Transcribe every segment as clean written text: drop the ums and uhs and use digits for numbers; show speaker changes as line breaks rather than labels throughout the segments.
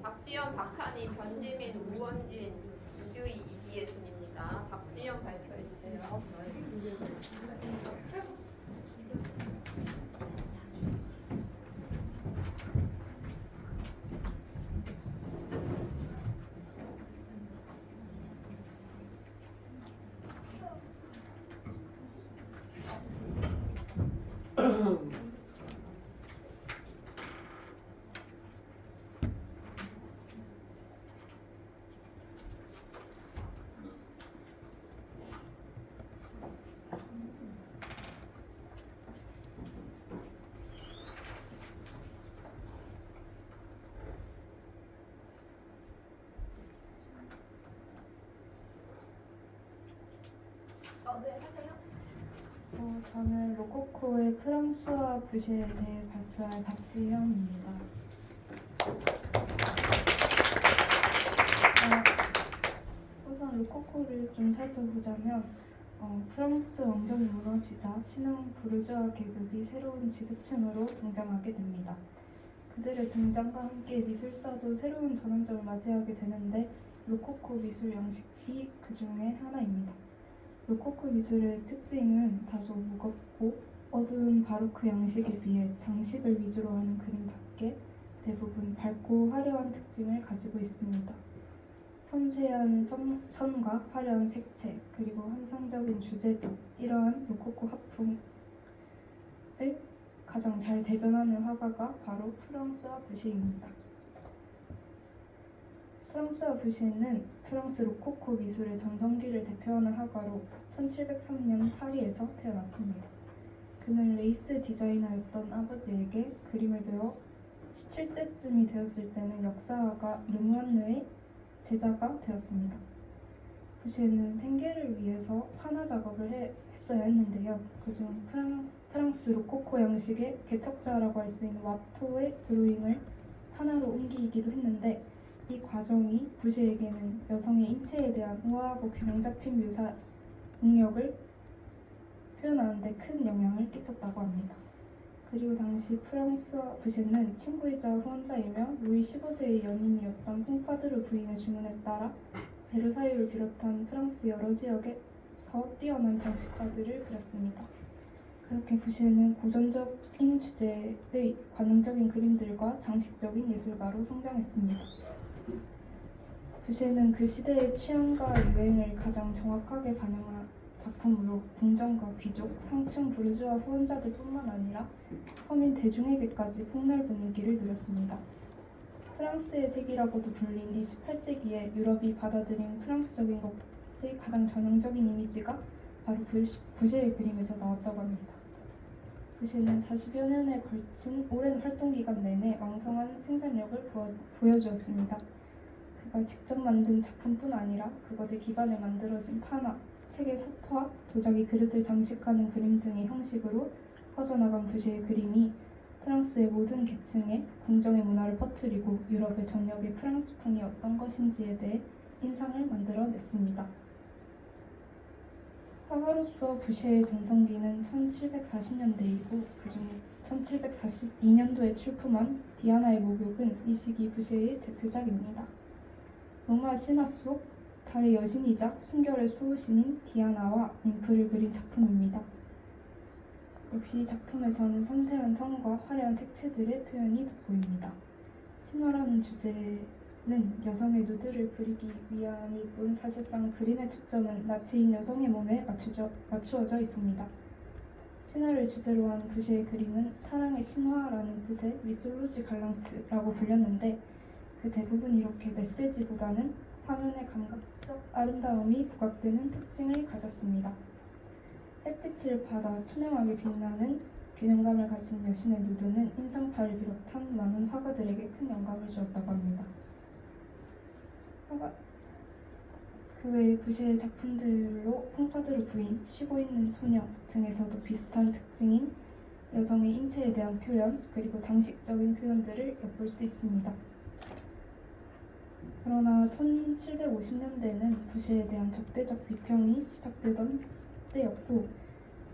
박지현, 박한희, 변지민, 우원진, 이주희, 이지혜 순입니다. 박지현 발표해 주세요. 네, 하세요.
저는 로코코의 프랑스와 부시에 대해 발표할 박지현입니다. 우선 로코코를 좀 살펴보자면 프랑스 왕정이 무너지자 신흥 부르주아 계급이 새로운 지배층으로 등장하게 됩니다. 그들의 등장과 함께 미술사도 새로운 전환점을 맞이하게 되는데 로코코 미술 양식이 그 중에 하나입니다. 로코코 미술의 특징은 다소 무겁고 어두운 바로크 양식에 비해 장식을 위주로 하는 그림답게 대부분 밝고 화려한 특징을 가지고 있습니다. 섬세한 선과 화려한 색채 그리고 환상적인 주제 등 이러한 로코코 화풍을 가장 잘 대변하는 화가가 바로 프랑스와 부시입니다. 프랑스와 부시는 프랑스 로코코 미술의 전성기를 대표하는 화가로 1703년 파리에서 태어났습니다. 그는 레이스 디자이너였던 아버지에게 그림을 배워 17세쯤이 되었을 때는 역사화가 르무안느의 제자가 되었습니다. 부시는 생계를 위해서 판화 작업을 했어야 했는데요. 그중 프랑스 로코코 양식의 개척자라고 할 수 있는 와토의 드로잉을 판화로 옮기기도 했는데 이 과정이 부시에게는 여성의 인체에 대한 우아하고 균형 잡힌 묘사 능력을 표현하는 데 큰 영향을 끼쳤다고 합니다. 그리고 당시 프랑스와 부시는 친구이자 후원자이며 루이 15세의 연인이었던 퐁파드르 부인의 주문에 따라 베르사유를 비롯한 프랑스 여러 지역에서 뛰어난 장식화들을 그렸습니다. 그렇게 부시는 고전적인 주제의 관용적인 그림들과 장식적인 예술가로 성장했습니다. 부시는 그 시대의 취향과 유행을 가장 정확하게 반영한 작품으로 궁정과 귀족, 상층 부르주아 후원자들뿐만 아니라 서민 대중에게까지 폭넓은 인기를 누렸습니다. 프랑스의 색이라고도 불린 28세기에 유럽이 받아들인 프랑스적인 것의 가장 전형적인 이미지가 바로 부시의 그림에서 나왔다고 합니다. 부시는 40여 년에 걸친 오랜 활동기간 내내 왕성한 생산력을 보여주었습니다. 그가 직접 만든 작품뿐 아니라 그것에 기반해 만들어진 판화, 책의 서화, 도자기 그릇을 장식하는 그림 등의 형식으로 퍼져나간 부시의 그림이 프랑스의 모든 계층에 궁정의 문화를 퍼뜨리고 유럽의 전역의 프랑스풍이 어떤 것인지에 대해 인상을 만들어냈습니다. 화가로서 부시의 전성기는 1740년대이고 그중 1742년도에 출품한 디아나의 목욕은 이 시기 부시의 대표작입니다. 로마 신화 속 달의 여신이자 순결의 수호신인 디아나와 ним프를 그린 작품입니다. 역시 이 작품에서는 섬세한 선과 화려한 색채들의 표현이 돋보입니다. 신화라는 주제는 여성의 누드를 그리기 위함일 뿐 사실상 그림의 초점은 나체인 여성의 몸에 맞추어져 있습니다. 신화를 주제로 한 부시의 그림은 사랑의 신화라는 뜻의 미솔로지 갈랑트라고 불렸는데 그 대부분 이렇게 메시지보다는 화면의 감각적 아름다움이 부각되는 특징을 가졌습니다. 햇빛을 받아 투명하게 빛나는 균형감을 가진 여신의 누드는 인상파를 비롯한 많은 화가들에게 큰 영감을 주었다고 합니다. 그 외에 부시의 작품들로 퐁파드르 부인, 쉬고 있는 소녀 등에서도 비슷한 특징인 여성의 인체에 대한 표현 그리고 장식적인 표현들을 엿볼 수 있습니다. 그러나 1750년대는 부시에 대한 적대적 비평이 시작되던 때였고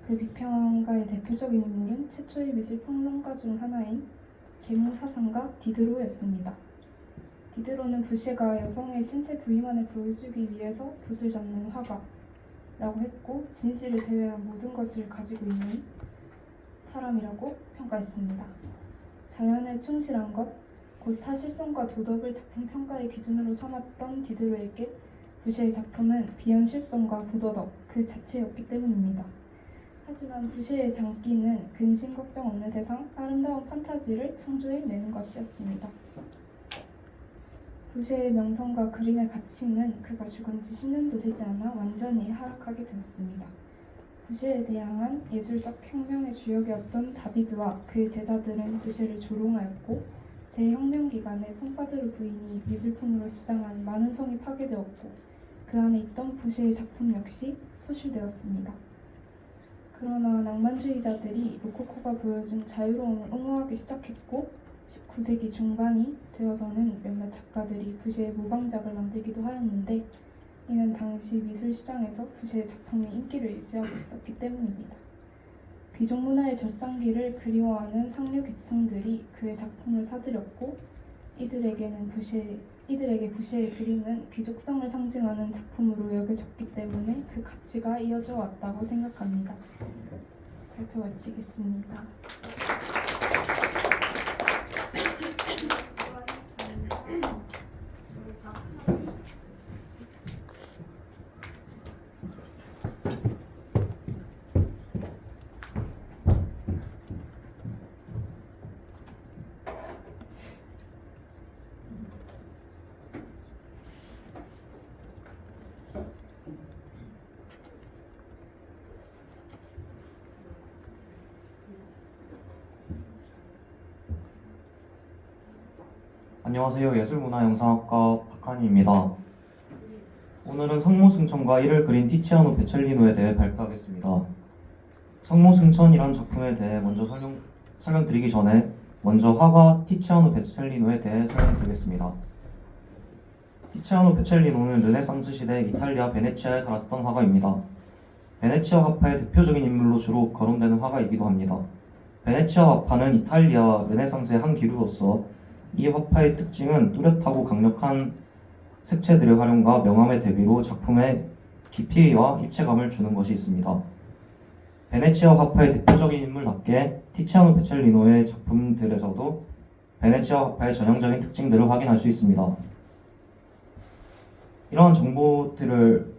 그 비평가의 대표적인 인물은 최초의 미술 평론가 중 하나인 계몽사상가 디드로였습니다. 디드로는 부시가 여성의 신체 부위만을 보여주기 위해서 붓을 잡는 화가라고 했고 진실을 제외한 모든 것을 가지고 있는 사람이라고 평가했습니다. 자연에 충실한 것, 곧 사실성과 도덕을 작품 평가의 기준으로 삼았던 디드로에게 부시의 작품은 비현실성과 부도덕 그 자체였기 때문입니다. 하지만 부시의 장기는 근심 걱정 없는 세상, 아름다운 판타지를 창조해내는 것이었습니다. 부시의 명성과 그림의 가치는 그가 죽은 지 10년도 되지 않아 완전히 하락하게 되었습니다. 부시에 대항한 예술적 혁명의 주역이었던 다비드와 그의 제자들은 부시를 조롱하였고 대혁명 기간에 폰파드르 부인이 미술품으로 주장한 많은 성이 파괴되었고 그 안에 있던 부시의 작품 역시 소실되었습니다. 그러나 낭만주의자들이 로코코가 보여준 자유로움을 옹호하기 시작했고 19세기 중반이 되어서는 몇몇 작가들이 부시의 모방작을 만들기도 하였는데 이는 당시 미술 시장에서 부시의 작품이 인기를 유지하고 있었기 때문입니다. 귀족 문화의 절정기를 그리워하는 상류 계층들이 그의 작품을 사들였고 이들에게 부시의 그림은 귀족성을 상징하는 작품으로 여겨졌기 때문에 그 가치가 이어져 왔다고 생각합니다. 발표 마치겠습니다.
안녕하세요. 예술문화영상학과 박한희입니다. 오늘은 성모승천과 이를 그린 티치아노 베첼리노에 대해 발표하겠습니다. 성모승천이란 작품에 대해 먼저 설명드리기 전에 먼저 화가 티치아노 베첼리노에 대해 설명드리겠습니다. 티치아노 베첼리노는 르네상스 시대 이탈리아 베네치아에 살았던 화가입니다. 베네치아 화파의 대표적인 인물로 주로 거론되는 화가이기도 합니다. 베네치아 화파는 이탈리아 르네상스의 한 기류로서 이 화파의 특징은 뚜렷하고 강력한 색채들의 활용과 명암의 대비로 작품에 깊이와 입체감을 주는 것이 있습니다. 베네치아 화파의 대표적인 인물답게 티치아노 베첼리노의 작품들에서도 베네치아 화파의 전형적인 특징들을 확인할 수 있습니다. 이러한 정보들을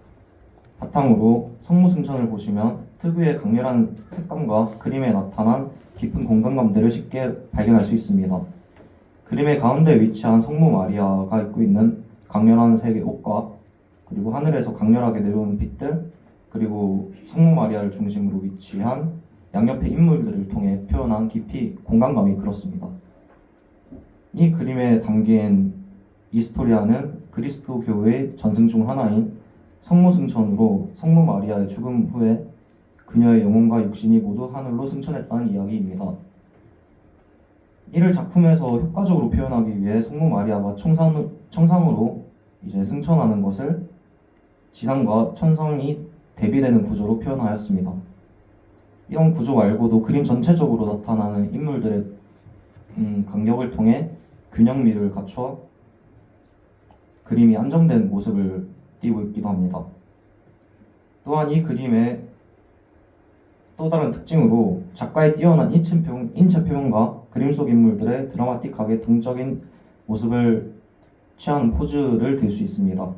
바탕으로 성모승천을 보시면 특유의 강렬한 색감과 그림에 나타난 깊은 공간감들을 쉽게 발견할 수 있습니다. 그림의 가운데에 위치한 성모 마리아가 입고 있는 강렬한 색의 옷과 그리고 하늘에서 강렬하게 내려오는 빛들 그리고 성모 마리아를 중심으로 위치한 양옆의 인물들을 통해 표현한 깊이 공간감이 그렇습니다. 이 그림에 담긴 이스토리아는 그리스도교의 전승 중 하나인 성모승천으로 성모 마리아의 죽음 후에 그녀의 영혼과 육신이 모두 하늘로 승천했다는 이야기입니다. 이를 작품에서 효과적으로 표현하기 위해 성모 마리아가 청상으로 이제 승천하는 것을 지상과 천상이 대비되는 구조로 표현하였습니다. 이런 구조 말고도 그림 전체적으로 나타나는 인물들의 간격을 통해 균형미를 갖춰 그림이 안정된 모습을 띄고 있기도 합니다. 또한 이 그림의 또 다른 특징으로 작가의 뛰어난 인체 표현과 그림 속 인물들의 드라마틱하게 동적인 모습을 취하는 포즈를 들 수 있습니다.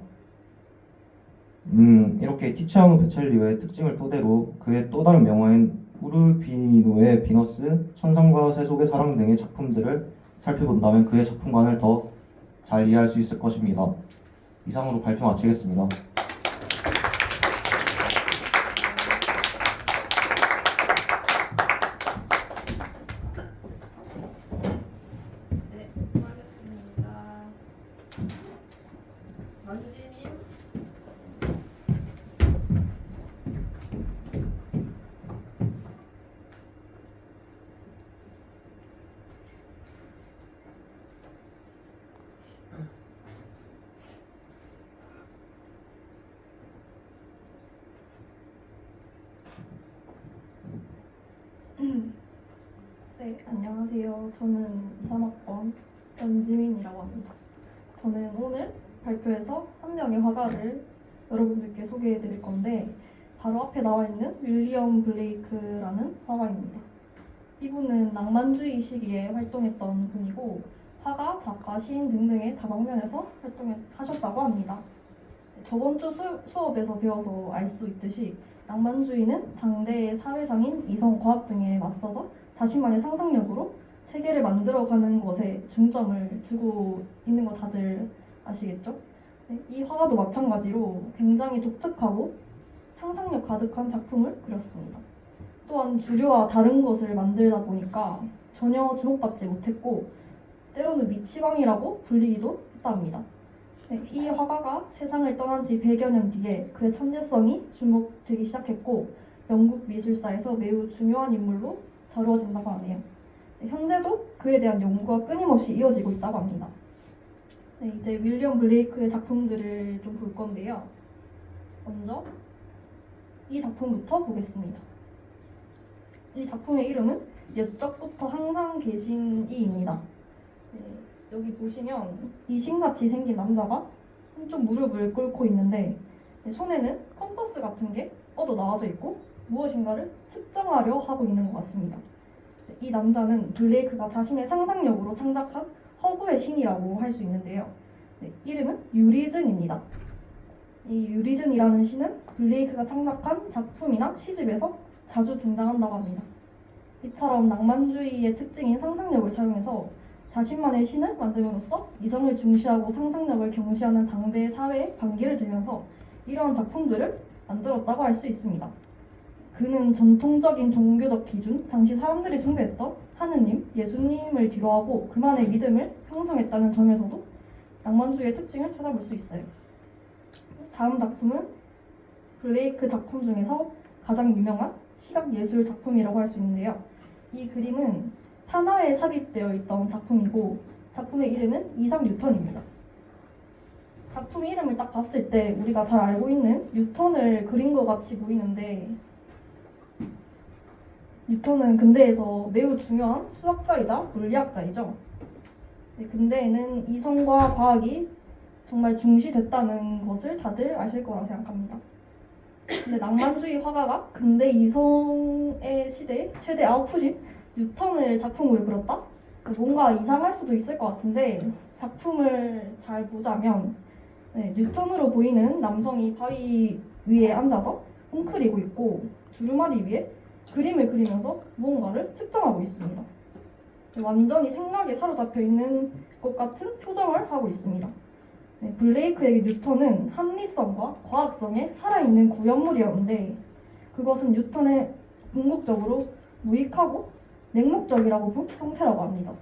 이렇게 티치아노 베첼리오의 특징을 토대로 그의 또 다른 명화인 우르피노의 비너스, 천상과 세속의 사랑 등의 작품들을 살펴본다면 그의 작품관을 더 잘 이해할 수 있을 것입니다. 이상으로 발표 마치겠습니다.
네, 수고하셨습니다. 전지민.
네, 안녕하세요. 저는
3학번 변지민이라고 합니다. 저는 오늘 발표에서 한 명의 화가를 여러분들께 소개해 드릴 건데 바로 앞에 나와 있는 윌리엄 블레이크라는 화가입니다. 이분은 낭만주의 시기에 활동했던 분이고 화가, 작가, 시인 등등의 다방면에서 활동하셨다고 합니다. 저번 주 수업에서 배워서 알 수 있듯이 낭만주의는 당대의 사회상인 이성, 과학 등에 맞서서 자신만의 상상력으로 세계를 만들어가는 것에 중점을 두고 있는 거 다들 아시겠죠? 네, 이 화가도 마찬가지로 굉장히 독특하고 상상력 가득한 작품을 그렸습니다. 또한 주류와 다른 것을 만들다 보니까 전혀 주목받지 못했고 때로는 미치광이라고 불리기도 했답니다. 네, 이 화가가 세상을 떠난 지 100여 년 뒤에 그의 천재성이 주목되기 시작했고 영국 미술사에서 매우 중요한 인물로 다루어진다고 하네요. 네, 현재도 그에 대한 연구가 끊임없이 이어지고 있다고 합니다. 네, 이제 윌리엄 블레이크의 작품들을 좀 볼 건데요. 먼저 이 작품부터 보겠습니다. 이 작품의 이름은 옛적부터 항상 계신 이입니다. 네, 여기 보시면 이신같이 생긴 남자가 한쪽 무릎을 꿇고 있는데 손에는 컴퍼스 같은 게 뻗어 나와져 있고 무엇인가를 측정하려 하고 있는 것 같습니다. 이 남자는 블레이크가 자신의 상상력으로 창작한 허구의 신이라고 할 수 있는데요. 이름은 유리즌입니다. 이 유리즌이라는 신은 블레이크가 창작한 작품이나 시집에서 자주 등장한다고 합니다. 이처럼 낭만주의의 특징인 상상력을 사용해서 자신만의 신을 만듦으로써 이성을 중시하고 상상력을 경시하는 당대의 사회에 반기를 들면서 이러한 작품들을 만들었다고 할 수 있습니다. 그는 전통적인 종교적 기준, 당시 사람들이 숭배했던 하느님, 예수님을 뒤로하고 그만의 믿음을 형성했다는 점에서도 낭만주의의 특징을 찾아볼 수 있어요. 다음 작품은 블레이크 작품 중에서 가장 유명한 시각예술 작품이라고 할 수 있는데요. 이 그림은 판화에 삽입되어 있던 작품이고 작품의 이름은 이삭 뉴턴입니다. 작품 이름을 딱 봤을 때 우리가 잘 알고 있는 뉴턴을 그린 것 같이 보이는데 뉴턴은 근대에서 매우 중요한 수학자이자 물리학자이죠. 근대에는 이성과 과학이 정말 중시됐다는 것을 다들 아실 거라 생각합니다. 근데 낭만주의 화가가 근대 이성의 시대의 최대 아웃풋인 뉴턴을 작품으로 그렸다? 뭔가 이상할 수도 있을 것 같은데 작품을 잘 보자면 뉴턴으로 보이는 남성이 바위 위에 앉아서 웅크리고 있고 두루마리 위에 그림을 그리면서 무언가를 측정하고 있습니다. 완전히 생각에 사로잡혀 있는 것 같은 표정을 하고 있습니다. 블레이크에게 뉴턴은 합리성과 과학성에 살아있는 구현물이었는데 그것은 뉴턴의 궁극적으로 무익하고 맹목적이라고 본 형태라고 합니다.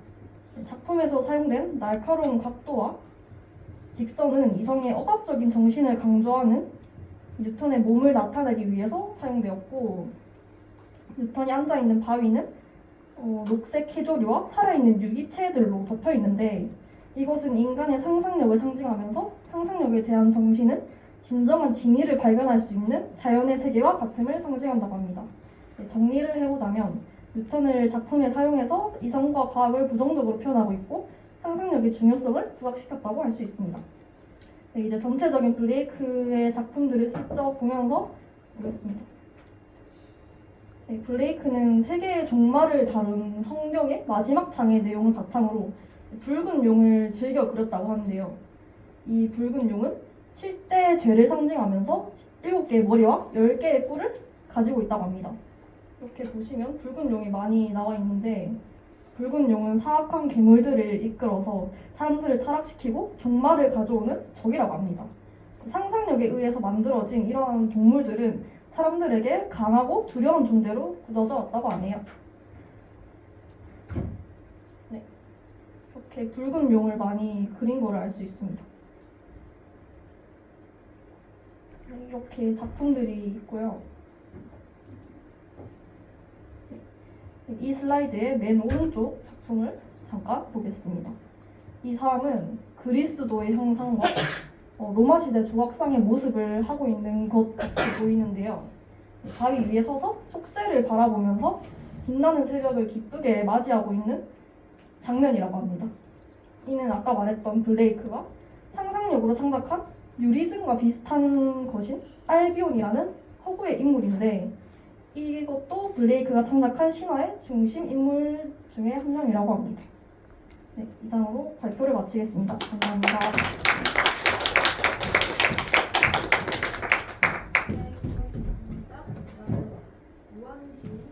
작품에서 사용된 날카로운 각도와 직선은 이성의 억압적인 정신을 강조하는 뉴턴의 몸을 나타내기 위해서 사용되었고 뉴턴이 앉아있는 바위는 녹색 해조류와 살아있는 유기체들로 덮여있는데 이것은 인간의 상상력을 상징하면서 상상력에 대한 정신은 진정한 진리를 발견할 수 있는 자연의 세계와 같음을 상징한다고 합니다. 정리를 해보자면 뉴턴을 작품에 사용해서 이성과 과학을 부정적으로 표현하고 있고 상상력의 중요성을 부각시켰다고 할 수 있습니다. 이제 전체적인 블레이크의 작품들을 슬쩍 보면서 보겠습니다. 블레이크는 세계의 종말을 다룬 성경의 마지막 장의 내용을 바탕으로 붉은 용을 즐겨 그렸다고 하는데요. 이 붉은 용은 7대의 죄를 상징하면서 7개의 머리와 10개의 뿔을 가지고 있다고 합니다. 이렇게 보시면 붉은 용이 많이 나와 있는데 붉은 용은 사악한 괴물들을 이끌어서 사람들을 타락시키고 종말을 가져오는 적이라고 합니다. 상상력에 의해서 만들어진 이러한 동물들은 사람들에게 강하고 두려운 존재로 굳어져 왔다고 하네요. 이렇게 붉은 용을 많이 그린 걸 알 수 있습니다. 이렇게 작품들이 있고요. 이 슬라이드의 맨 오른쪽 작품을 잠깐 보겠습니다. 이 사람은 그리스도의 형상과 로마 시대 조각상의 모습을 하고 있는 것 같이 보이는데요. 바위 위에 서서 속세를 바라보면서 빛나는 새벽을 기쁘게 맞이하고 있는 장면이라고 합니다. 이는 아까 말했던 블레이크가 상상력으로 창작한 유리즘과 비슷한 것인 알비온이라는 허구의 인물인데 이것도 블레이크가 창작한 신화의 중심 인물 중에 한 명이라고 합니다. 네, 이상으로 발표를 마치겠습니다. 감사합니다.
네, 고맙습니다. 다음 무한진.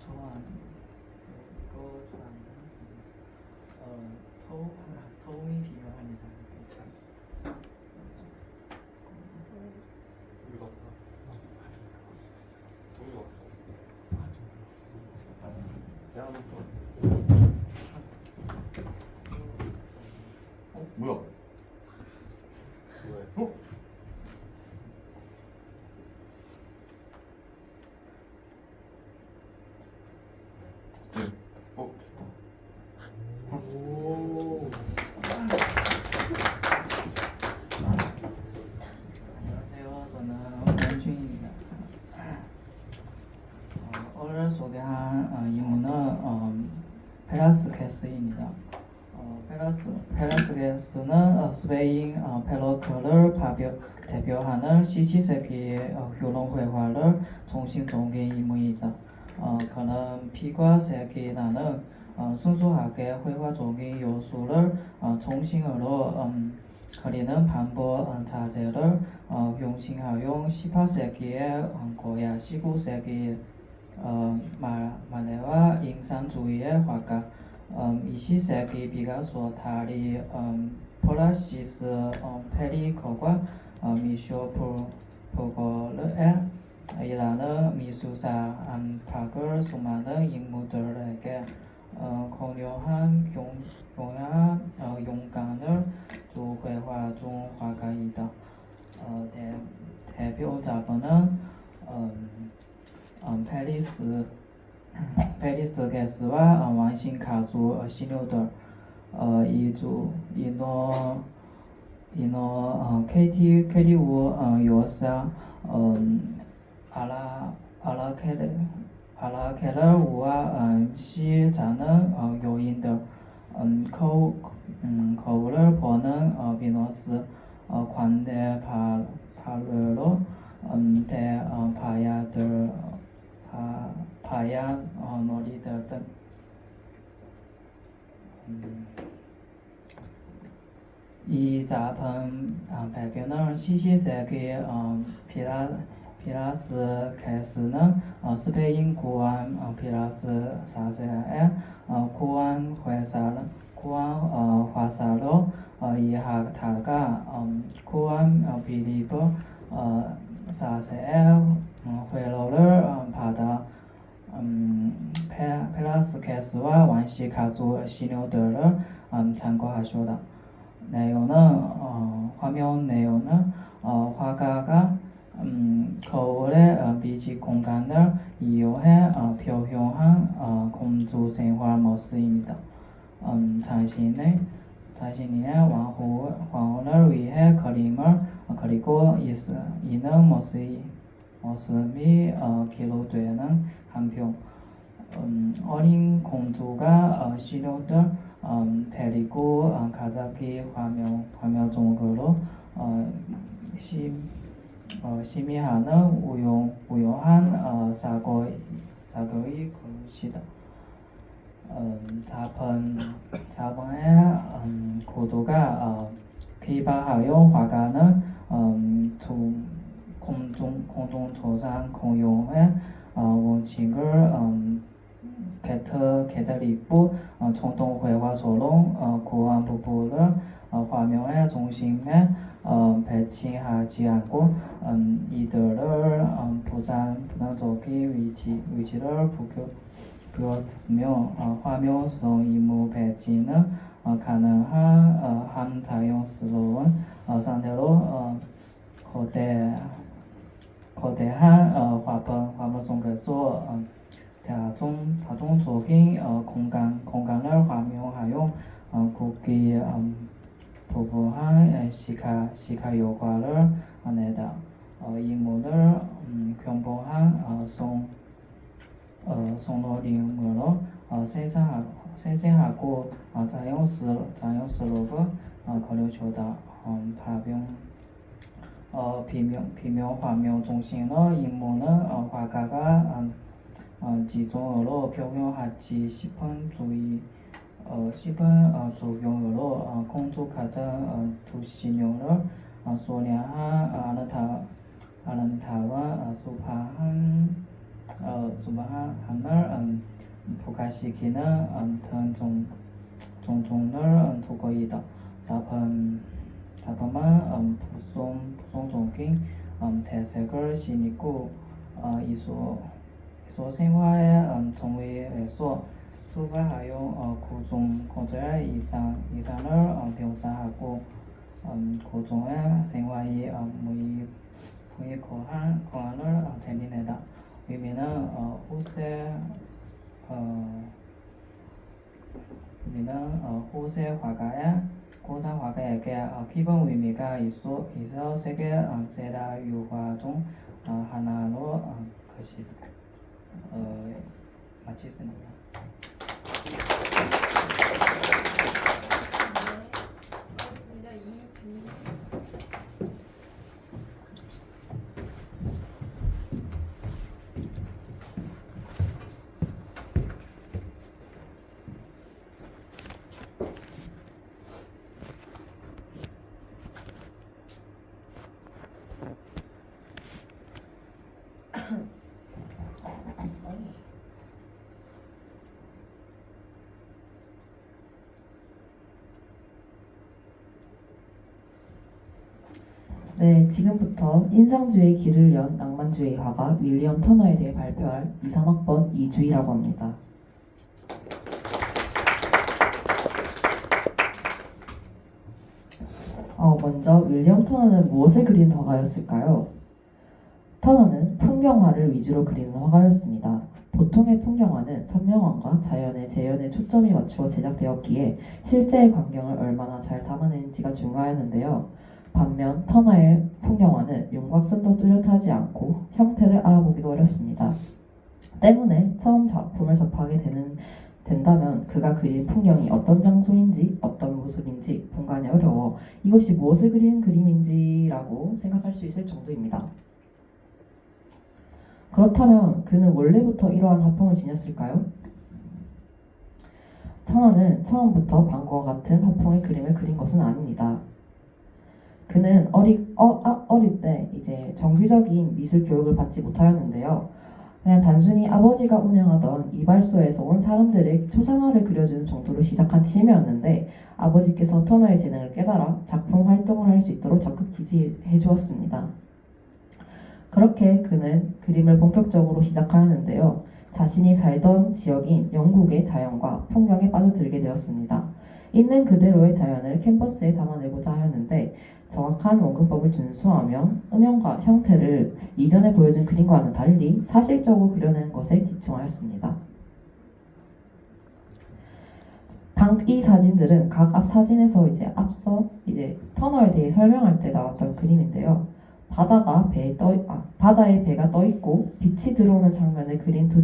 좋아하는 이거 좋아하는 도움이 필요합니다.
뭐야? 어?
안녕하세요. 저는 원준입니다. 오늘 소개한 인물은 페라스케스입니다. 페라스케스는 스페인 펠로크를 대표하는 17세기의 효론회화를 중심적인 인물이다. 그는 피과 색이 나는 순수하게 회화적인 요소를 중심으로 그리는 방법 자재를 용신하여 18세기의 고야 19세기의 마네와 인상주의의 화가 20세기 피카소 다리 프란시스 페리커과 미쇼 보거르엘이라는 미술사 안팎을 수많은 인물들에게 공유한 용감을 주 회화 중 화가이다. 대표작은 페리스 게스와 완신 가수 신료들 이노 KTV 요사 아라케르와 시자는 요인들 거울을 보는 비너스 관대 바르로 대바야들 바야 놀이들 등 이 작품 배경은 17세기 피라스 게스는 스페인 구한 피라스 4세의 구한 화사로 이하다가 구한 빌리브 4세의 회로를 받아 페라스케스와 완시 가수 신료들을 참고하셨다. 내용은 화면 내용은 화가가 거울의 빛이 공간을 이용해 표현한 공주 생활 모습입니다. 자신의 왕혼을 위해 그림을 그리고 있는 모습이 기록되는 한편 어린 공주가 신호들 데리고 가자기 화묘종으로 심의하는 우연한 사고의 것이다. 자본의 고도가 비방하여 화가는 공동조상 공용의 원칙을 개들이고 총동회화처럼 고안 부분을 화면의 중심에 배치하지 않고 이들을 부정적인 위치를 부여했으며 화면성 이무 배치는 가능한 한 자연스러운 상태로 거대한 화분 속에서 다중적인 공간을 활용하여 국기 부부한 시카 효과를 내다. 이문을 평범한 송로림으로 생생하고 자연스럽게 그려주다. 비명 화면 중심의 인물은 화가가 지종으로 표현하지 싶은 조경으로 공주 같은 두신용을 소량한 아름다운 수파함을 부각시키는 종종을 두고 있다. 작품은 부정적인 대색을 지니고 이소 생활의 정의에서 출발하여 고전의 이상을 묘사하고 고전의 생활이 무의고한 공안을 대변한다. 의미는 호세 화가에게 기본 의미가 있어 세계 세다 유화 중 하나로 것이다. 마치겠습니다.
고맙습니다. 이준희.
네, 지금부터 인상주의 길을 연 낭만주의 화가 윌리엄 터너에 대해 발표할 23학번 이주희라고 합니다. 먼저 윌리엄 터너는 무엇을 그리는 화가였을까요? 터너는 풍경화를 위주로 그리는 화가였습니다. 보통의 풍경화는 선명함과 자연의 재현에 초점이 맞추어 제작되었기에 실제의 광경을 얼마나 잘 담아내는지가 중요하였는데요. 반면 터너의 풍경화는 윤곽선도 뚜렷하지 않고 형태를 알아보기도 어렵습니다. 때문에 처음 작품을 접하게 된다면 그가 그린 풍경이 어떤 장소인지 어떤 모습인지 분간이 어려워 이것이 무엇을 그리는 그림인지라고 생각할 수 있을 정도입니다. 그렇다면 그는 원래부터 이러한 화풍을 지녔을까요? 터너는 처음부터 방과 같은 화풍의 그림을 그린 것은 아닙니다. 그는 어릴 때 이제 정규적인 미술 교육을 받지 못하였는데요. 그냥 단순히 아버지가 운영하던 이발소에서 온 사람들의 초상화를 그려주는 정도로 시작한 취미였는데 아버지께서 터너의 재능을 깨달아 작품 활동을 할 수 있도록 적극 지지해 주었습니다. 그렇게 그는 그림을 본격적으로 시작하였는데요. 자신이 살던 지역인 영국의 자연과 풍경에 빠져들게 되었습니다. 있는 그대로의 자연을 캔버스에 담아내고자 하였는데 정확한 원근법을 준수하며 음영과 형태를 이전에 보여준 그림과는 달리 사실적으로 그려내는 것에 집중하였습니다. 이 사진들은 각 앞 사진에서 앞서 터너에 대해 설명할 때 나왔던 그림인데요. 바다에 배가 떠 있고 빛이 들어오는 장면을 그린 두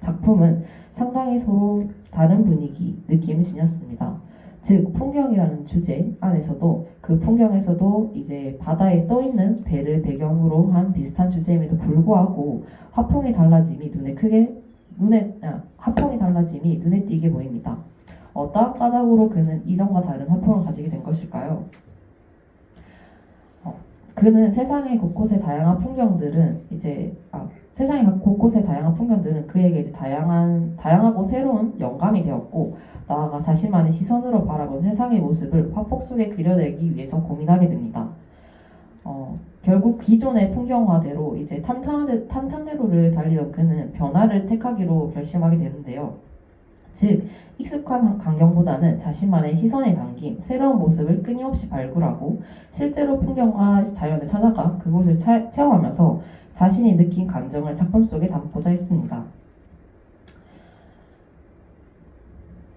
작품은 상당히 서로 다른 분위기, 느낌을 지녔습니다. 즉 풍경이라는 주제 안에서도 그 풍경에서도 이제 바다에 떠 있는 배를 배경으로 한 비슷한 주제임에도 불구하고 화풍의 달라짐이 눈에 띄게 보입니다. 어떠한 까닭으로 그는 이전과 다른 화풍을 가지게 된 것일까요? 그는 세상의 곳곳의 다양한 풍경들은 그에게 이제 다양하고 새로운 영감이 되었고 나아가 자신만의 시선으로 바라본 세상의 모습을 화폭 속에 그려내기 위해서 고민하게 됩니다. 결국 기존의 풍경화대로 이제 탄탄대로를 달리던 그는 변화를 택하기로 결심하게 되는데요. 즉 익숙한 광경보다는 자신만의 시선에 담긴 새로운 모습을 끊임없이 발굴하고 실제로 풍경과 자연을 찾아가 그곳을 체험하면서 자신이 느낀 감정을 작품 속에 담고자 했습니다.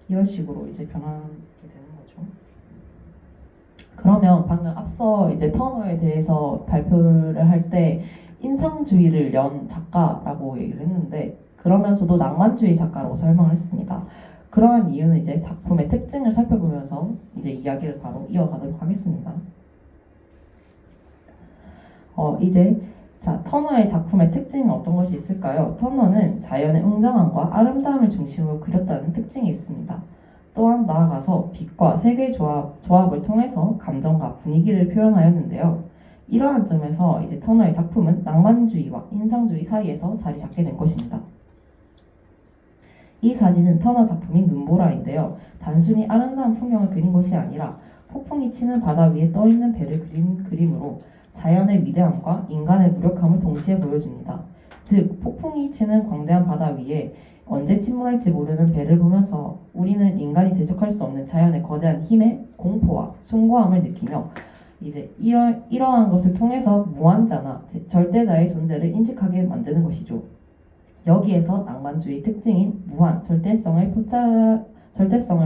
이런 식으로 이제 변하게 되는 거죠. 그러면 방금 앞서 이제 터너에 대해서 발표를 할 때 인상주의를 연 작가라고 얘기를 했는데 그러면서도 낭만주의 작가라고 설명을 했습니다. 그러한 이유는 이제 작품의 특징을 살펴보면서 이제 이야기를 바로 이어가도록 하겠습니다. 터너의 작품의 특징은 어떤 것이 있을까요? 터너는 자연의 웅장함과 아름다움을 중심으로 그렸다는 특징이 있습니다. 또한 나아가서 빛과 색의 조합을 통해서 감정과 분위기를 표현하였는데요. 이러한 점에서 이제 터너의 작품은 낭만주의와 인상주의 사이에서 자리 잡게 된 것입니다. 이 사진은 터너 작품인 눈보라인데요. 단순히 아름다운 풍경을 그린 것이 아니라 폭풍이 치는 바다 위에 떠있는 배를 그린 그림으로 자연의 위대함과 인간의 무력함을 동시에 보여줍니다. 즉 폭풍이 치는 광대한 바다 위에 언제 침몰할지 모르는 배를 보면서 우리는 인간이 대적할 수 없는 자연의 거대한 힘의 공포와 숭고함을 느끼며 이제 이러한 것을 통해서 무한자나 절대자의 존재를 인식하게 만드는 것이죠. 여기에서 낭만주의 특징인 무한 절대성을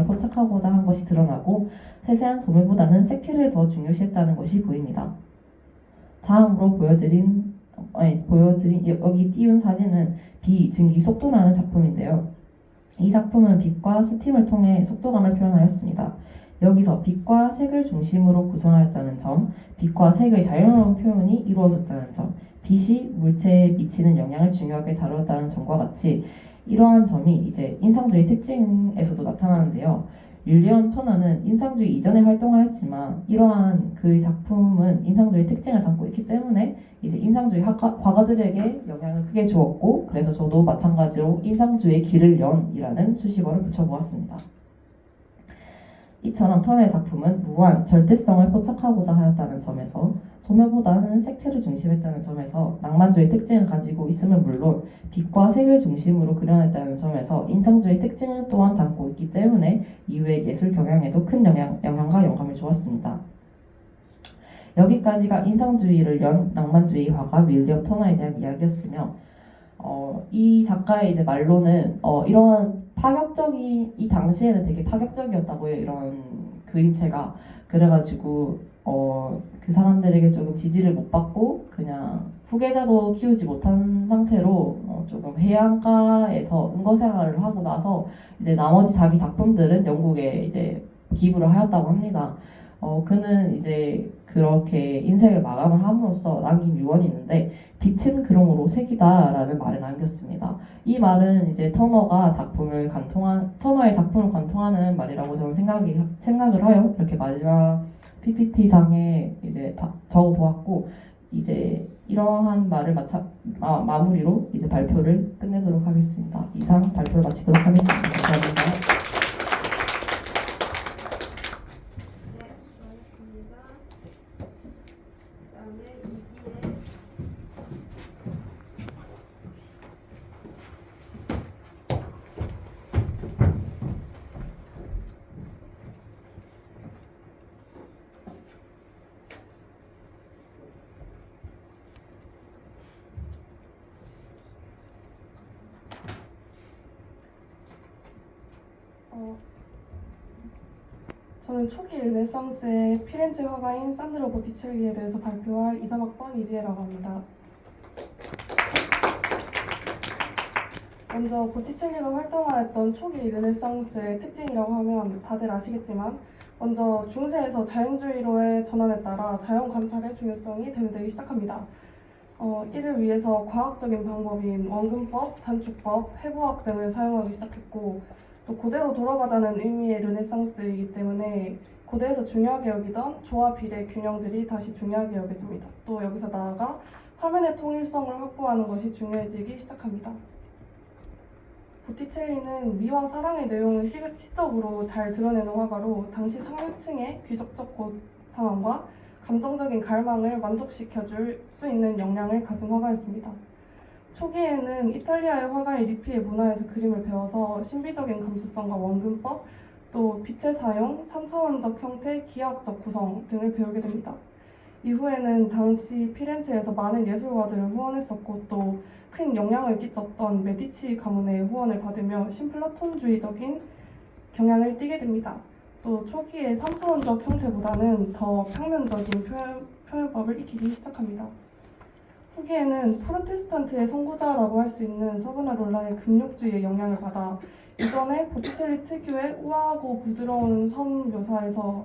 포착하고자 한 것이 드러나고 세세한 소묘보다는 색채를 더 중요시했다는 것이 보입니다. 다음으로 보여드린 여기 띄운 사진은 비증기 속도라는 작품인데요. 이 작품은 빛과 스팀을 통해 속도감을 표현하였습니다. 여기서 빛과 색을 중심으로 구성하였다는 점, 빛과 색의 자유로운 표현이 이루어졌다는 점, 빛이 물체에 미치는 영향을 중요하게 다루었다는 점과 같이 이러한 점이 이제 인상주의 특징에서도 나타나는데요. 율리언 터너는 인상주의 이전에 활동하였지만 이러한 그의 작품은 인상주의 특징을 담고 있기 때문에 이제 인상주의 화가들에게 영향을 크게 주었고 그래서 저도 마찬가지로 인상주의 길을 연이라는 수식어를 붙여보았습니다. 이처럼 터너의 작품은 무한 절대성을 포착하고자 하였다는 점에서 소묘보다는 색채를 중심했다는 점에서 낭만주의 특징을 가지고 있음은 물론 빛과 색을 중심으로 그려냈다는 점에서 인상주의 특징을 또한 담고 있기 때문에 이후의 예술 경향에도 큰 영향과 영감을 주었습니다. 여기까지가 인상주의를 연 낭만주의 화가 윌리엄 터너에 대한 이야기였으며 이 작가의 이제 말로는 이러한 이 당시에는 되게 파격적이었다고요. 이런 그림체가. 그래가지고 그 사람들에게 조금 지지를 못 받고 그냥 후계자도 키우지 못한 상태로 조금 해안가에서 은거 생활을 하고 나서 이제 나머지 자기 작품들은 영국에 이제 기부를 하였다고 합니다. 그는 이제 그렇게 인생을 마감을 함으로써 남긴 유언이 있는데 빛은 그러므로 색이다라는 말을 남겼습니다. 이 말은 이제 터너의 작품을 관통하는 말이라고 저는 생각을 하여 이렇게 마지막 PPT상에 이제 적어보았고 이제 이러한 말을 마무리로 이제 발표를 끝내도록 하겠습니다. 이상 발표를 마치도록 하겠습니다. 감사합니다.
저는 초기 르네상스의 피렌체 화가인 산드로 보티첼리에 대해서 발표할 23학번 이지혜라고 합니다. 먼저 보티첼리가 활동하였던 초기 르네상스의 특징이라고 하면 다들 아시겠지만 먼저 중세에서 자연주의로의 전환에 따라 자연 관찰의 중요성이 대두되기 시작합니다. 이를 위해서 과학적인 방법인 원근법, 단축법, 해부학 등을 사용하기 시작했고 또 고대로 돌아가자는 의미의 르네상스이기 때문에 고대에서 중요하게 여기던 조화, 비례, 균형들이 다시 중요하게 여겨집니다. 또 여기서 나아가 화면의 통일성을 확보하는 것이 중요해지기 시작합니다. 보티첼리는 미와 사랑의 내용을 시적으로 잘 드러내는 화가로 당시 상류층의 귀족적 상황과 감정적인 갈망을 만족시켜줄 수 있는 역량을 가진 화가였습니다. 초기에는 이탈리아의 화가인 리피의 문화에서 그림을 배워서 신비적인 감수성과 원근법, 또 빛의 사용, 3차원적 형태, 기하학적 구성 등을 배우게 됩니다. 이후에는 당시 피렌체에서 많은 예술가들을 후원했었고 또 큰 영향을 끼쳤던 메디치 가문의 후원을 받으며 신플라톤주의적인 경향을 띠게 됩니다. 또 초기에 3차원적 형태보다는 더 평면적인 표현법을 익히기 시작합니다. 후기에는 프로테스탄트의 선구자라고 할 수 있는 사보나롤라의 금욕주의의 영향을 받아 이전에 보티첼리 특유의 우아하고 부드러운 선 묘사에서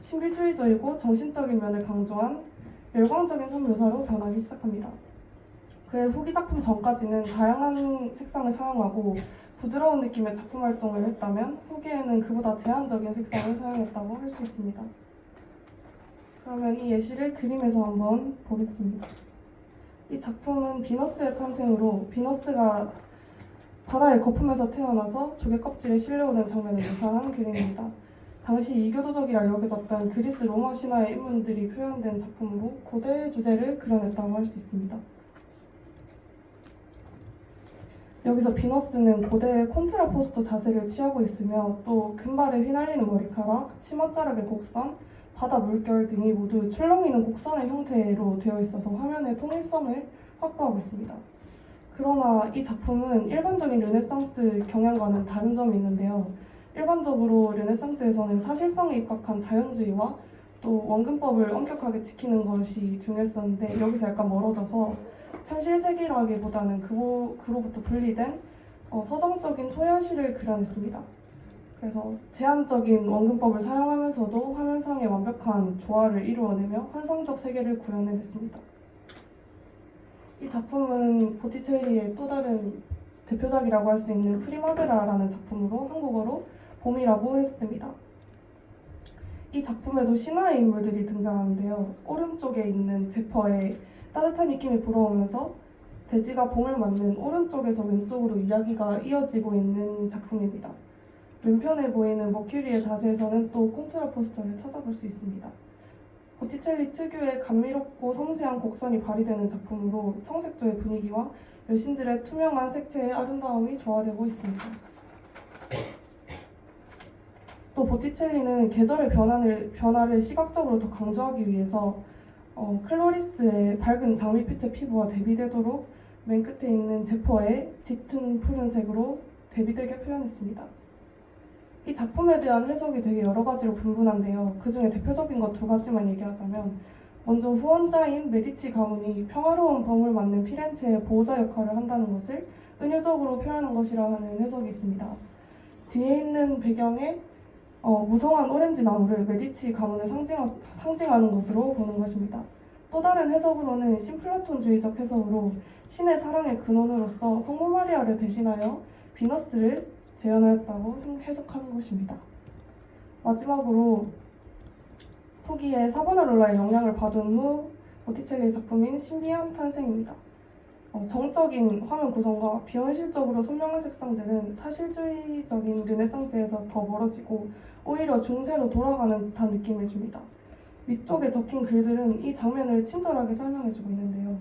신비주의적이고 정신적인 면을 강조한 열광적인 선 묘사로 변하기 시작합니다. 그의 후기 작품 전까지는 다양한 색상을 사용하고 부드러운 느낌의 작품 활동을 했다면 후기에는 그보다 제한적인 색상을 사용했다고 할 수 있습니다. 그러면 이 예시를 그림에서 한번 보겠습니다. 이 작품은 비너스의 탄생으로 비너스가 바다의 거품에서 태어나서 조개 껍질에 실려오는 장면을 묘사한 그림입니다. 당시 이교도적이라 여겨졌던 그리스 로마 신화의 인물들이 표현된 작품으로 고대 주제를 그려냈다고 할 수 있습니다. 여기서 비너스는 고대의 콘트라포스토 자세를 취하고 있으며 또 금발에 휘날리는 머리카락, 치맛자락의 곡선, 바다 물결 등이 모두 출렁이는 곡선의 형태로 되어 있어서 화면의 통일성을 확보하고 있습니다. 그러나 이 작품은 일반적인 르네상스 경향과는 다른 점이 있는데요. 일반적으로 르네상스에서는 사실성에 입각한 자연주의와 또 원근법을 엄격하게 지키는 것이 중요했었는데 여기서 약간 멀어져서 현실세계라기보다는 그로부터 분리된 서정적인 초현실을 그려냈습니다. 그래서 제한적인 원근법을 사용하면서도 화면상의 완벽한 조화를 이루어내며 환상적 세계를 구현해냈습니다. 이 작품은 보티첼리의 또 다른 대표작이라고 할 수 있는 프리마베라라는 작품으로 한국어로 봄이라고 해석됩니다. 이 작품에도 신화의 인물들이 등장하는데요. 오른쪽에 있는 제퍼의 따뜻한 느낌이 불어오면서 돼지가 봄을 맞는 오른쪽에서 왼쪽으로 이야기가 이어지고 있는 작품입니다. 왼편에 보이는 머큐리의 자세에서는 또 콘트라포스터를 찾아볼 수 있습니다. 보티첼리 특유의 감미롭고 섬세한 곡선이 발휘되는 작품으로 청색조의 분위기와 여신들의 투명한 색채의 아름다움이 조화되고 있습니다. 또 보티첼리는 계절의 변화를 시각적으로 더 강조하기 위해서 클로리스의 밝은 장미빛의 피부와 대비되도록 맨 끝에 있는 제퍼의 짙은 푸른색으로 대비되게 표현했습니다. 이 작품에 대한 해석이 되게 여러 가지로 분분한데요. 그 중에 대표적인 것 두 가지만 얘기하자면 먼저 후원자인 메디치 가문이 평화로운 봄을 맞는 피렌체의 보호자 역할을 한다는 것을 은유적으로 표현한 것이라 하는 해석이 있습니다. 뒤에 있는 배경에 무성한 오렌지 나무를 메디치 가문을 상징하는 것으로 보는 것입니다. 또 다른 해석으로는 신플라톤주의적 해석으로 신의 사랑의 근원으로서 성모 마리아를 대신하여 비너스를 재현하였다고 해석하는 것입니다. 마지막으로 후기에 사보나롤라의 영향을 받은 후 보티첼리의 작품인 신비한 탄생입니다. 정적인 화면 구성과 비현실적으로 선명한 색상들은 사실주의적인 르네상스에서 더 멀어지고 오히려 중세로 돌아가는 듯한 느낌을 줍니다. 위쪽에 적힌 글들은 이 장면을 친절하게 설명해주고 있는데요.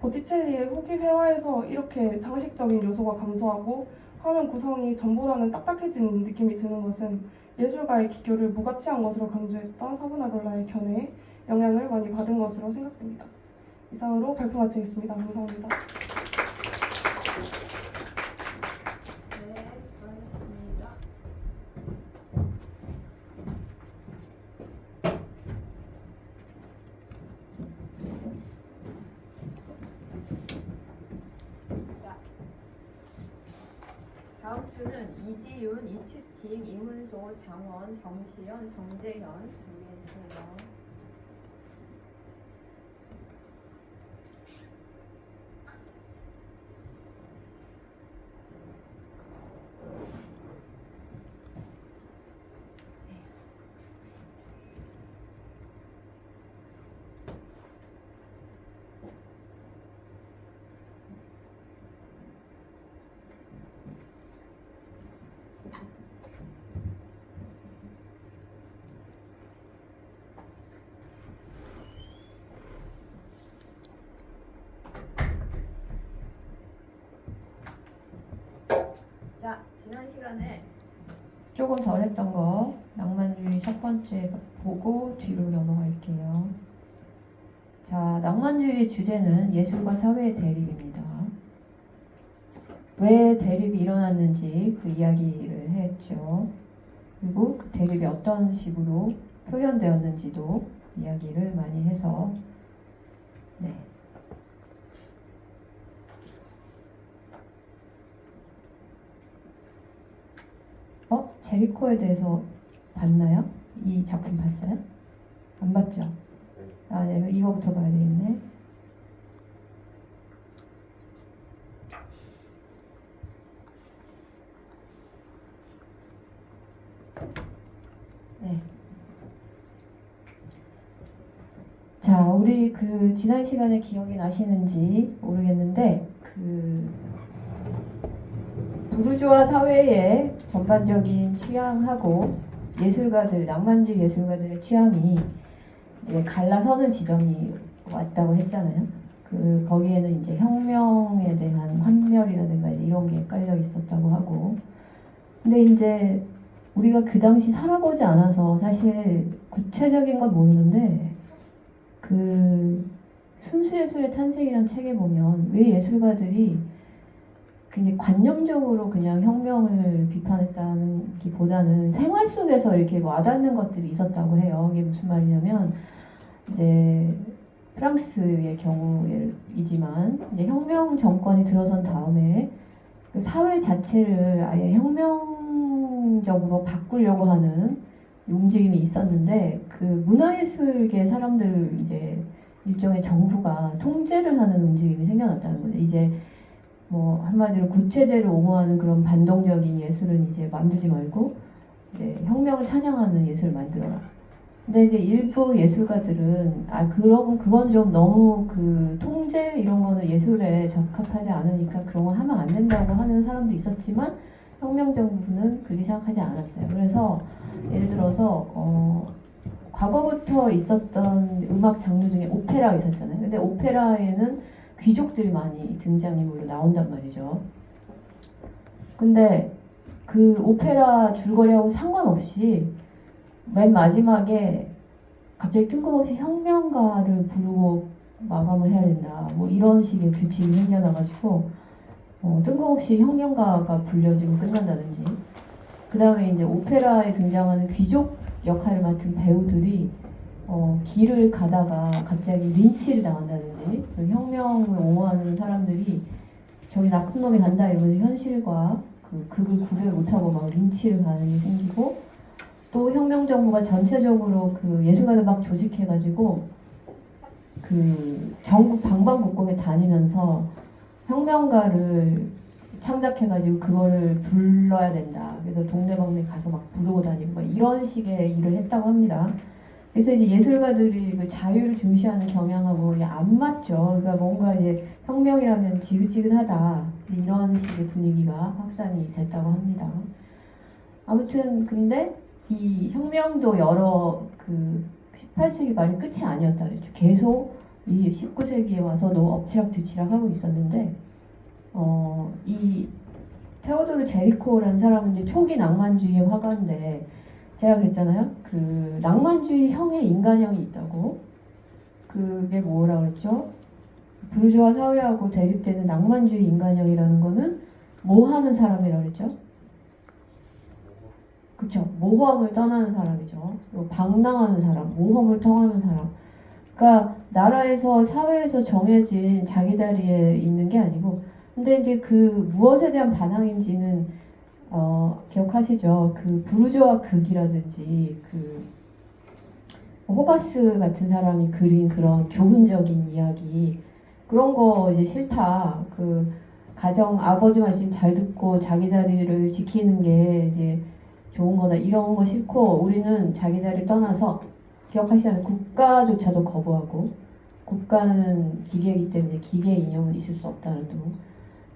보티첼리의 후기 회화에서 이렇게 장식적인 요소가 감소하고 화면 구성이 전보다는 딱딱해진 느낌이 드는 것은 예술가의 기교를 무가치한 것으로 강조했던 사보나롤라의 견해에 영향을 많이 받은 것으로 생각됩니다. 이상으로 발표 마치겠습니다. 감사합니다.
네, 수고하셨습니다. 자, 예수는 이지윤, 이추칭, 이문소, 장원, 정시현, 정재현 준비해주세요. 자, 지난 시간에
조금 덜 했던 거 낭만주의 첫 번째 보고 뒤로 넘어갈게요. 자, 낭만주의의 주제는 예술과 사회의 대립입니다. 왜 대립이 일어났는지 그 이야기를 했죠. 그리고 그 대립이 어떤 식으로 표현되었는지도 이야기를 많이 해서 네. 제리코에 대해서 봤나요? 이 작품 봤어요? 안 봤죠? 아, 네, 이거부터 봐야 되겠네. 네. 자, 우리 그 지난 시간에 기억이 나시는지 모르겠는데 부르주아 사회의 전반적인 취향하고 예술가들, 낭만주의 예술가들의 취향이 이제 갈라서는 지점이 왔다고 했잖아요. 거기에는 이제 혁명에 대한 환멸이라든가 이런 게 깔려 있었다고 하고. 근데 이제 우리가 그 당시 살아보지 않아서 사실 구체적인 건 모르는데 순수예술의 탄생이라는 책에 보면 왜 예술가들이 굉장히 관념적으로 그냥 혁명을 비판했다는 기보다는 생활 속에서 이렇게 와닿는 것들이 있었다고 해요. 이게 무슨 말이냐면 이제 프랑스의 경우이지만 이제 혁명 정권이 들어선 다음에 그 사회 자체를 아예 혁명적으로 바꾸려고 하는 움직임이 있었는데 그 문화예술계 사람들 이제 일종의 정부가 통제를 하는 움직임이 생겨났다는 거죠. 이제 뭐 한마디로 구체제를 옹호하는 그런 반동적인 예술은 이제 만들지 말고 이제 혁명을 찬양하는 예술을 만들어라. 근데 이제 일부 예술가들은 그건 좀 너무 그 통제 이런 거는 예술에 적합하지 않으니까 그런 거 하면 안 된다고 하는 사람도 있었지만 혁명 정부는 그렇게 생각하지 않았어요. 그래서 예를 들어서 과거부터 있었던 음악 장르 중에 오페라가 있었잖아요. 근데 오페라에는 귀족들이 많이 등장인물로 나온단 말이죠. 근데 그 오페라 줄거리하고 상관없이 맨 마지막에 갑자기 뜬금없이 혁명가를 부르고 마감을 해야 된다. 뭐 이런 식의 규칙이 생겨나가지고 뜬금없이 혁명가가 불려지고 끝난다든지. 그 다음에 이제 오페라에 등장하는 귀족 역할을 맡은 배우들이 길을 가다가 갑자기 린치를 당한다든지 그 혁명을 옹호하는 사람들이 저기 나쁜 놈이 간다 이러면서 현실과 그걸 구별 못하고 막 린치를 가는 게 생기고 또 혁명 정부가 전체적으로 그 예술가들 막 조직해가지고 그 전국 방방곡곡에 다니면서 혁명가를 창작해가지고 그거를 불러야 된다. 그래서 동네방네 가서 막 부르고 다니고 막 이런 식의 일을 했다고 합니다. 그래서 이제 예술가들이 그 자유를 중시하는 경향하고 안 맞죠. 그러니까 뭔가 이제 혁명이라면 지긋지긋하다 이런 식의 분위기가 확산이 됐다고 합니다. 아무튼 근데 이 혁명도 여러 그 18세기 말이 끝이 아니었다 그랬죠. 계속 이 19세기에 와서도 엎치락뒤치락 하고 있었는데 이 테오도르 제리코라는 사람은 이제 초기 낭만주의 화가인데 제가 그랬잖아요. 그 낭만주의 형의 인간형이 있다고. 그게 뭐라 그랬죠? 부르주아 사회하고 대립되는 낭만주의 인간형이라는 거는 뭐 하는 사람이라고 그랬죠? 그쵸? 모험을 떠나는 사람이죠. 방랑하는 사람, 모험을 통하는 사람. 그러니까 나라에서 사회에서 정해진 자기 자리에 있는 게 아니고 근데 이제 그 무엇에 대한 반항인지는
기억하시죠? 그 부르주아 극이라든지 그 호가스 같은 사람이 그린 그런 교훈적인 이야기 그런 거 이제 싫다. 그 가정 아버지 말씀 잘 듣고 자기 자리를 지키는 게 이제 좋은 거다. 이런 거 싫고 우리는 자기 자리를 떠나서 기억하시잖아요. 국가조차도 거부하고 국가는 기계이기 때문에 기계 이념은 있을 수 없다는 등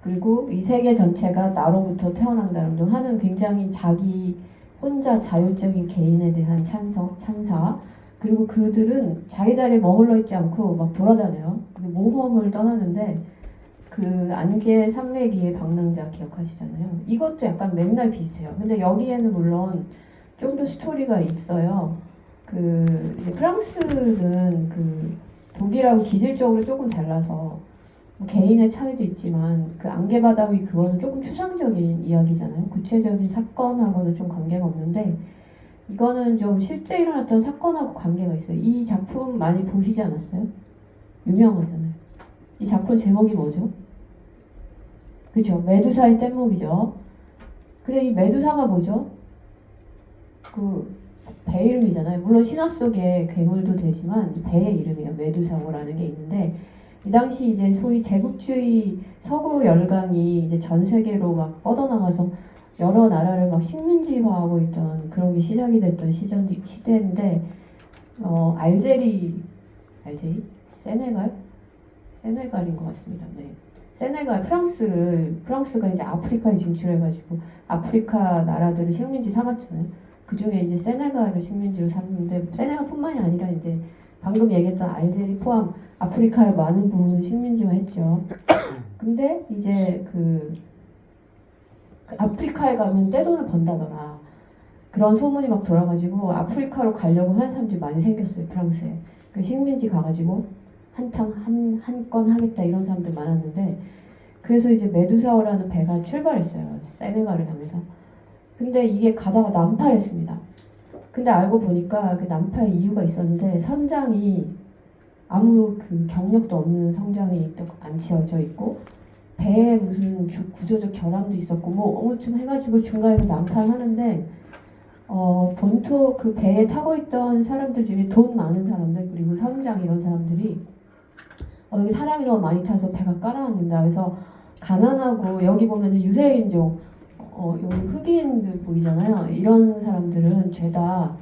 그리고 이 세계 전체가 나로부터 태어난다는 등 하는 굉장히 자기 혼자 자율적인 개인에 대한 찬사 그리고 그들은 자기 자리에 머물러 있지 않고 막 돌아다녀요. 모험을 떠나는데 그 안개 산맥 위의 방랑자 기억하시잖아요. 이것도 약간 맥락 비슷해요. 근데 여기에는 물론 좀 더 스토리가 있어요. 그 이제 프랑스는 그 독일하고 기질적으로 조금 달라서 뭐 개인의 차이도 있지만 그 안개바다 위 그거는 조금 추상적인 이야기잖아요. 구체적인 사건하고는 좀 관계가 없는데 이거는 좀 실제 일어났던 사건하고 관계가 있어요. 이 작품 많이 보시지 않았어요? 유명하잖아요. 이 작품 제목이 뭐죠? 그죠? 메두사의 뗏목이죠. 근데 이 메두사가 뭐죠? 그 배 이름이잖아요. 물론 신화 속에 괴물도 되지만 배의 이름이에요. 메두사호라는 게 있는데 이 당시 이제 소위 제국주의 서구 열강이 이제 전 세계로 막 뻗어나가서 여러 나라를 막 식민지화하고 있던 그런 게 시작이 됐던 시대인데 알제리 세네갈인 것 같습니다. 네. 세네갈 프랑스가 이제 아프리카에 진출해가지고 아프리카 나라들을 식민지 삼았잖아요. 그 중에 이제 세네갈을 식민지로 삼는데 세네갈뿐만이 아니라 이제 방금 얘기했던 알제리 포함 아프리카의 많은 부분을 식민지화했죠. 근데 이제 그 아프리카에 가면 떼돈을 번다더라. 그런 소문이 막 돌아가지고 아프리카로 가려고 하는 사람들이 많이 생겼어요. 프랑스에. 그 식민지 가가지고 한 건 하겠다 이런 사람들 많았는데 그래서 이제 메두사호라는 배가 출발했어요. 세네갈을 향해서. 근데 이게 가다가 난파했습니다. 근데 알고 보니까 그 난파의 이유가 있었는데 선장이 아무 그 경력도 없는 선장이 안 채워져 있고 배에 무슨 구조적 결함도 있었고 뭐 좀 해가지고 중간에서 난파를 하는데 본토 그 배에 타고 있던 사람들 중에 돈 많은 사람들 그리고 선장 이런 사람들이 여기 사람이 너무 많이 타서 배가 깔아앉는다. 그래서 가난하고 여기 보면은 유색인종 여기 흑인들 보이잖아요. 이런 사람들은 죄다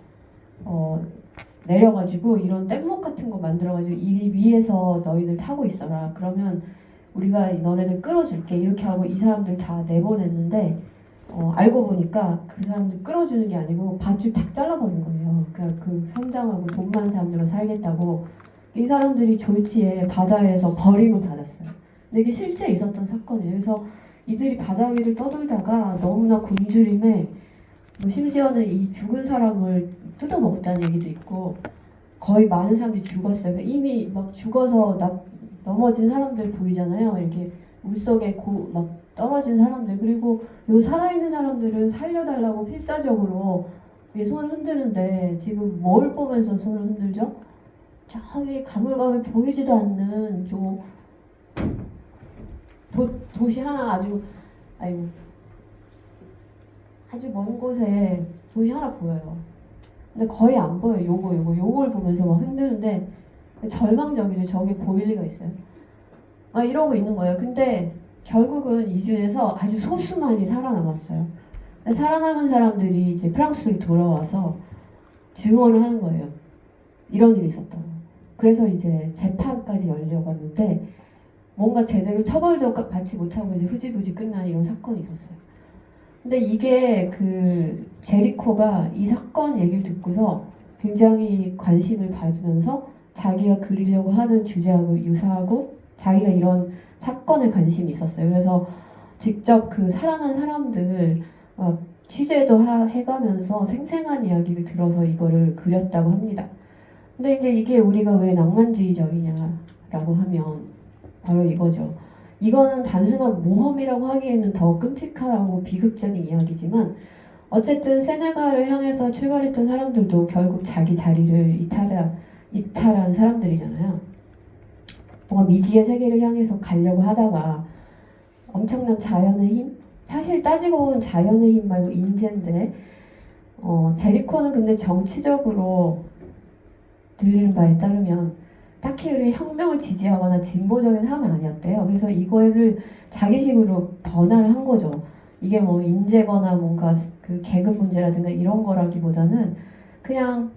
내려가지고 이런 뗏목 같은 거 만들어가지고 이 위에서 너희들 타고 있어라. 그러면 우리가 너네들 끌어줄게. 이렇게 하고 이 사람들 다 내보냈는데 알고 보니까 그 사람들 끌어주는 게 아니고 밧줄 탁 잘라버린 거예요. 그러니까 그 선장하고 돈 많은 사람들은 살겠다고 이 사람들이 졸지에 바다에서 버림을 받았어요. 근데 이게 실제 있었던 사건이에요. 그래서 이들이 바다 위를 떠돌다가 너무나 굶주림에 뭐 심지어는 이 죽은 사람을 뜯어먹었다는 얘기도 있고 거의 많은 사람들이 죽었어요. 그러니까 이미 막 죽어서 넘어진 사람들 보이잖아요. 이렇게 물속에 막 떨어진 사람들 그리고 요 살아있는 사람들은 살려달라고 필사적으로 손을 흔드는데 지금 뭘 보면서 손을 흔들죠? 저기 가물가물 보이지도 않는 도시 하나 아주 먼 곳에 도시 하나 보여요. 근데 거의 안 보여요. 요걸 보면서 막 흔드는데 절망적이죠. 저게 보일 리가 있어요. 막 이러고 있는 거예요. 근데 결국은 이 중에서 아주 소수만이 살아남았어요. 살아남은 사람들이 이제 프랑스로 돌아와서 증언을 하는 거예요. 이런 일이 있었다고. 그래서 이제 재판까지 열려고 했는데 뭔가 제대로 처벌도 받지 못하고 이제 흐지부지 끝난 이런 사건이 있었어요. 근데 이게 그 제리코가 이 사건 얘기를 듣고서 굉장히 관심을 받으면서 자기가 그리려고 하는 주제하고 유사하고 자기가 이런 사건에 관심이 있었어요. 그래서 직접 그 살아난 사람들 취재도 해가면서 생생한 이야기를 들어서 이거를 그렸다고 합니다. 근데 이제 이게 우리가 왜 낭만주의적이냐라고 하면 바로 이거죠. 이거는 단순한 모험이라고 하기에는 더 끔찍하고 비극적인 이야기지만 어쨌든 세네갈을 향해서 출발했던 사람들도 결국 자기 자리를 이탈한 사람들이잖아요. 뭔가 미지의 세계를 향해서 가려고 하다가 엄청난 자연의 힘, 사실 따지고 보면 자연의 힘 말고 인재인데 제리코는 근데 정치적으로 들리는 바에 따르면 딱히 그렇게 혁명을 지지하거나 진보적인 사람이 아니었대요. 그래서 이거를 자기식으로 번안을 한 거죠. 이게 뭐 인재거나 뭔가 그 계급 문제라든가 이런 거라기보다는 그냥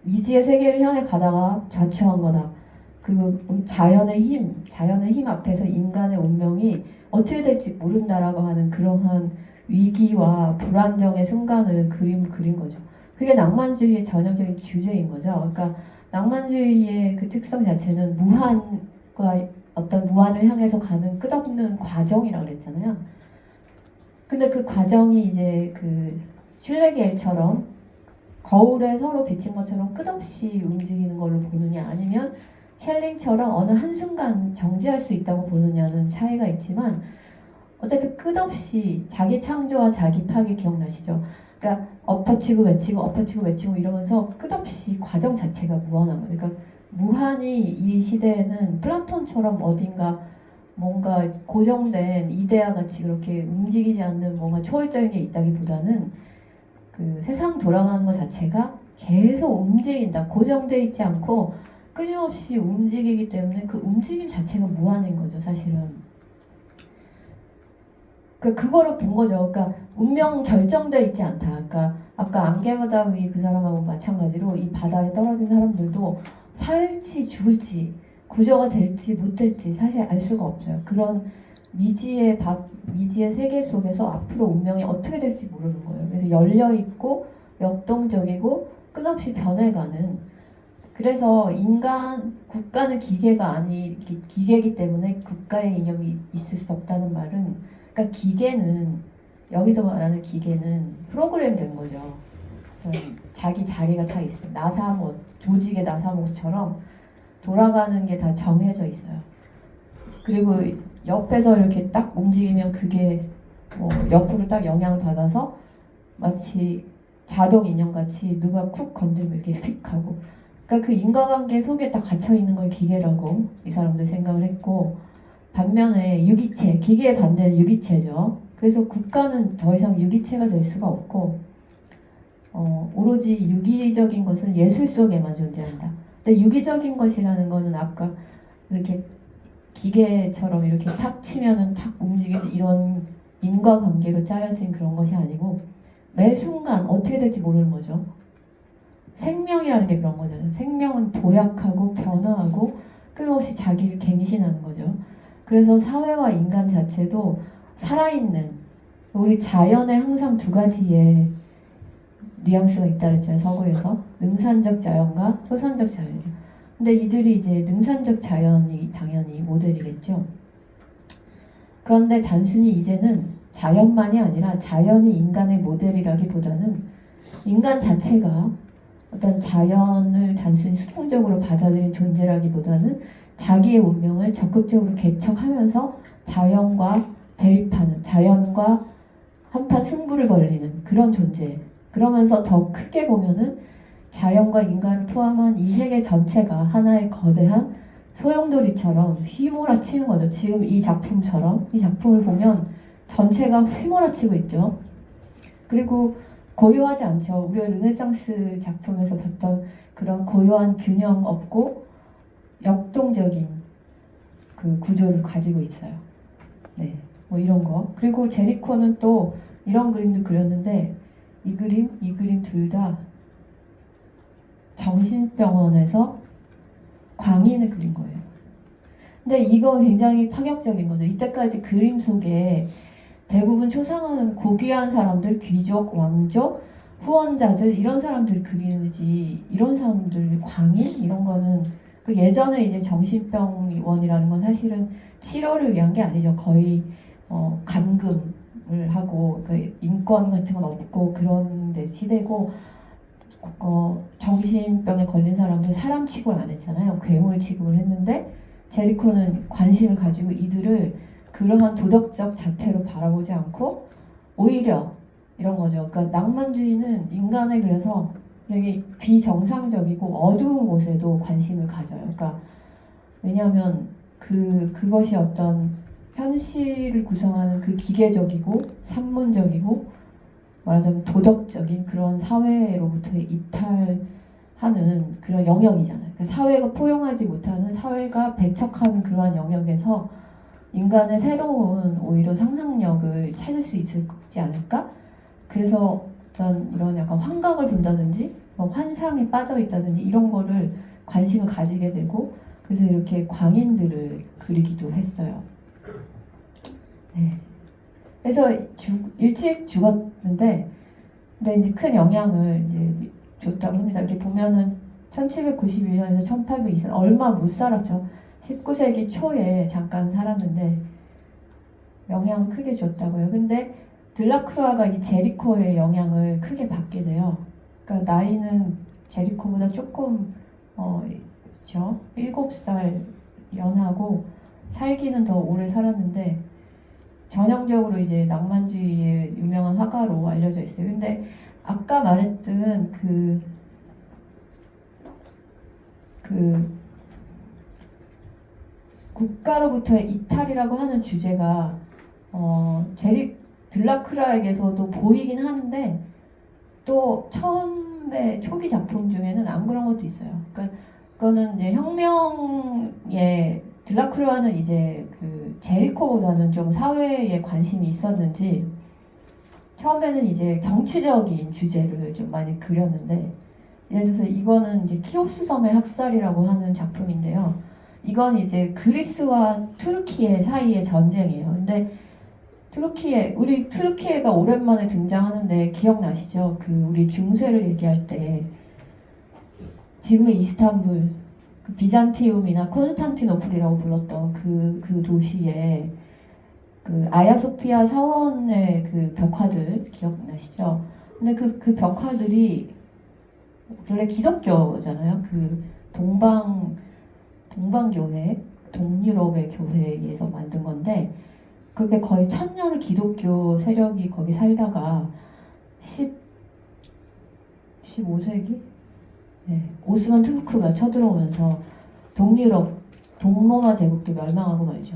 미지의 세계를 향해 가다가 좌초한 거다. 그 자연의 힘 앞에서 인간의 운명이 어떻게 될지 모른다라고 하는 그러한 위기와 불안정의 순간을 그린 거죠. 그게 낭만주의의 전형적인 주제인 거죠. 그러니까 낭만주의의 그 특성 자체는 무한과 어떤 무한을 향해서 가는 끝없는 과정이라고 그랬잖아요. 근데 그 과정이 이제 그 슐레겔처럼 거울에 서로 비친 것처럼 끝없이 움직이는 걸로 보느냐 아니면 셸링처럼 어느 한순간 정지할 수 있다고 보느냐는 차이가 있지만 어쨌든 끝없이 자기 창조와 자기 파괴 기억나시죠? 그러니까 엎어치고 외치고 이러면서 끝없이 과정 자체가 무한한 거예요. 그러니까 무한이 이 시대에는 플라톤처럼 어딘가 뭔가 고정된 이데아 같이 그렇게 움직이지 않는 뭔가 초월적인 게 있다기보다는 그 세상 돌아가는 것 자체가 계속 움직인다. 고정되어 있지 않고 끊임없이 움직이기 때문에 그 움직임 자체가 무한인 거죠, 사실은. 그거를 본 거죠. 그러니까 운명 결정되어 있지 않다. 그러니까 아까 안개바다 위 그 사람하고 마찬가지로 이 바다에 떨어진 사람들도 살지 죽을지 구조가 될지 못 될지 사실 알 수가 없어요. 그런 미지의 세계 속에서 앞으로 운명이 어떻게 될지 모르는 거예요. 그래서 열려 있고 역동적이고 끝없이 변해가는. 그래서 국가는 기계이기 때문에 국가의 이념이 있을 수 없다는 말은, 그러니까 기계는 여기서 말하는 기계는 프로그램된 거죠. 자기 자리가 다 있어요. 나사모 조직의 나사모처럼 돌아가는 게 다 정해져 있어요. 그리고 옆에서 이렇게 딱 움직이면 그게 뭐 옆으로 딱 영향을 받아서 마치 자동 인형같이 누가 쿡 건들면 이렇게 휙 하고. 그러니까 그 인과관계 속에 딱 갇혀 있는 걸 기계라고 이 사람들 생각을 했고, 반면에 유기체, 기계의 반대는 유기체죠. 그래서 국가는 더 이상 유기체가 될 수가 없고 오로지 유기적인 것은 예술 속에만 존재한다. 근데 유기적인 것이라는 거는 아까 이렇게 기계처럼 이렇게 탁 치면은 탁 움직이는 이런 인과관계로 짜여진 그런 것이 아니고 매 순간 어떻게 될지 모르는 거죠. 생명이라는 게 그런 거잖아요. 생명은 도약하고 변화하고 끊임없이 자기를 갱신하는 거죠. 그래서 사회와 인간 자체도 살아있는, 우리 자연에 항상 두 가지의 뉘앙스가 있다 그랬잖아요. 서구에서 능산적 자연과 소산적 자연이죠. 근데 이들이 이제 능산적 자연이 당연히 모델이겠죠. 그런데 단순히 이제는 자연만이 아니라 자연이 인간의 모델이라기보다는 인간 자체가 어떤 자연을 단순히 수동적으로 받아들인 존재라기보다는 자기의 운명을 적극적으로 개척하면서 자연과 대립하는, 자연과 한판 승부를 벌리는 그런 존재. 그러면서 더 크게 보면은 자연과 인간을 포함한 이 세계 전체가 하나의 거대한 소용돌이처럼 휘몰아치는 거죠. 지금 이 작품처럼, 이 작품을 보면 전체가 휘몰아치고 있죠. 그리고 고요하지 않죠. 우리가 르네상스 작품에서 봤던 그런 고요한 균형 없고 역동적인 그 구조를 가지고 있어요. 네, 뭐 이런 거. 그리고 제리코는 또 이런 그림도 그렸는데 이 그림 둘 다 정신병원에서 광인을 그린 거예요. 근데 이거 굉장히 파격적인 거죠. 이때까지 그림 속에 대부분 초상화는 고귀한 사람들, 귀족, 왕족, 후원자들 이런 사람들 그리는지 이런 사람들 광인 이런 거는 그 예전에 이제 정신병원이라는 건 사실은 치료를 위한 게 아니죠. 거의 감금을 하고 그 인권 같은 건 없고 그런 데 시대고 정신병에 걸린 사람들 사람 취급을 안 했잖아요. 괴물 취급을 했는데 제리코는 관심을 가지고 이들을 그러한 도덕적 자태로 바라보지 않고 오히려 이런 거죠. 그러니까 낭만주의는 인간에 그래서 되게 비정상적이고 어두운 곳에도 관심을 가져요. 그러니까 왜냐하면 그것이 어떤 현실을 구성하는 그 기계적이고 산문적이고 말하자면 도덕적인 그런 사회로부터 이탈하는 그런 영역이잖아요. 그러니까 사회가 포용하지 못하는, 사회가 배척하는 그러한 영역에서 인간의 새로운 오히려 상상력을 찾을 수 있지 않을까? 그래서 어떤 이런 약간 환각을 본다든지 환상에 빠져 있다든지 이런 거를 관심을 가지게 되고, 그래서 이렇게 광인들을 그리기도 했어요. 네. 그래서 일찍 죽었는데, 근데 이제 큰 영향을 이제 줬다고 합니다. 이렇게 보면은 1791년에서 1820년 얼마 못 살았죠. 19세기 초에 잠깐 살았는데 영향을 크게 줬다고요. 근데 들라크루아가 이 제리코의 영향을 크게 받게 돼요. 그러니까 나이는 제리코보다 조금 그렇죠. 7살 연하고 살기는 더 오래 살았는데 전형적으로 이제 낭만주의의 유명한 화가로 알려져 있어요. 근데 아까 말했던 그 국가로부터의 이탈이라고 하는 주제가 들라크루아에게서도 보이긴 하는데 또 처음에 초기 작품 중에는 안 그런 것도 있어요. 그러니까 그거는 이제 혁명의 들라크루아는 이제 그 제리코보다는 좀 사회에 관심이 있었는지 처음에는 이제 정치적인 주제를 좀 많이 그렸는데, 예를 들어서 이거는 이제 키오스 섬의 학살이라고 하는 작품인데요. 이건 이제 그리스와 투르키예 사이의 전쟁이에요. 근데 우리 투르키예가 오랜만에 등장하는데 기억나시죠? 그 우리 중세를 얘기할 때 지금의 이스탄불, 그 비잔티움이나 콘스탄티노플이라고 불렀던 그 도시에 그 아야소피아 사원의 그 벽화들 기억나시죠? 근데 그 벽화들이 원래 기독교잖아요. 그 동방교회, 동유럽의 교회에서 만든 건데 그게 거의 1000년을 기독교 세력이 거기 살다가 15세기? 네, 오스만 투르크가 쳐들어오면서 동유럽, 동로마 제국도 멸망하고 말죠.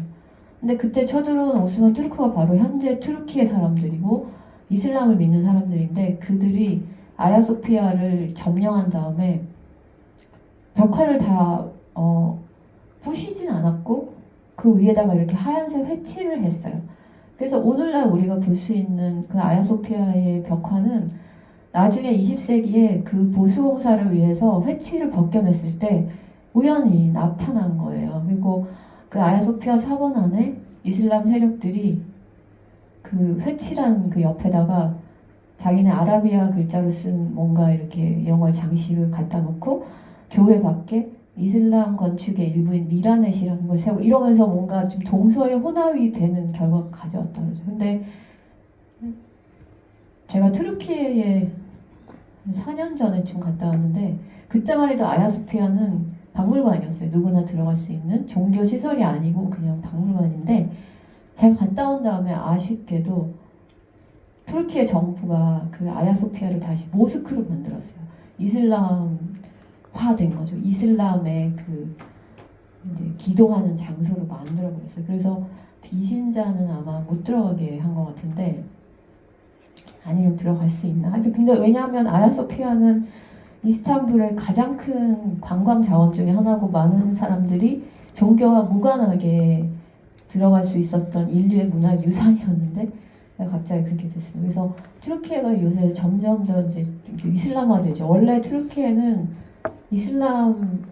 근데 그때 쳐들어온 오스만 투르크가 바로 현재 투르키의 사람들이고 이슬람을 믿는 사람들인데, 그들이 아야소피아를 점령한 다음에 벽화를 다 부시진 않았고 그 위에다가 이렇게 하얀색 회칠을 했어요. 그래서 오늘날 우리가 볼 수 있는 그 아야소피아의 벽화는 나중에 20세기에 그 보수공사를 위해서 회칠을 벗겨냈을 때 우연히 나타난 거예요. 그리고 그 아야소피아 사원 안에 이슬람 세력들이 그 회칠한 그 옆에다가 자기네 아라비아 글자로 쓴 뭔가 이렇게 이런 걸 장식을 갖다 놓고 교회 밖에 이슬람 건축의 일부인 미라넷이라는 걸 세우고 이러면서 뭔가 좀 동서의 혼합이 되는 결과가 가져왔다 그러죠. 근데 제가 투르키에 4년 전에쯤 갔다 왔는데 그때만 해도 아야소피아는 박물관이었어요. 누구나 들어갈 수 있는 종교 시설이 아니고 그냥 박물관인데, 제가 갔다 온 다음에 아쉽게도 투르키의 정부가 그 아야소피아를 다시 모스크로 만들었어요. 이슬람화된 거죠. 이슬람의 그 이제 기도하는 장소로 만들어 버렸어요. 그래서 비신자는 아마 못 들어가게 한 것 같은데, 아니면 들어갈 수 있나? 하여튼 근데 왜냐하면 아야소피아는 이스탄불의 가장 큰 관광 자원 중에 하나고 많은 사람들이 종교와 무관하게 들어갈 수 있었던 인류의 문화 유산이었는데 갑자기 그렇게 됐습니다. 그래서 투르키예가 요새 점점 더 이제 이슬람화되죠. 원래 투르키예는 이슬람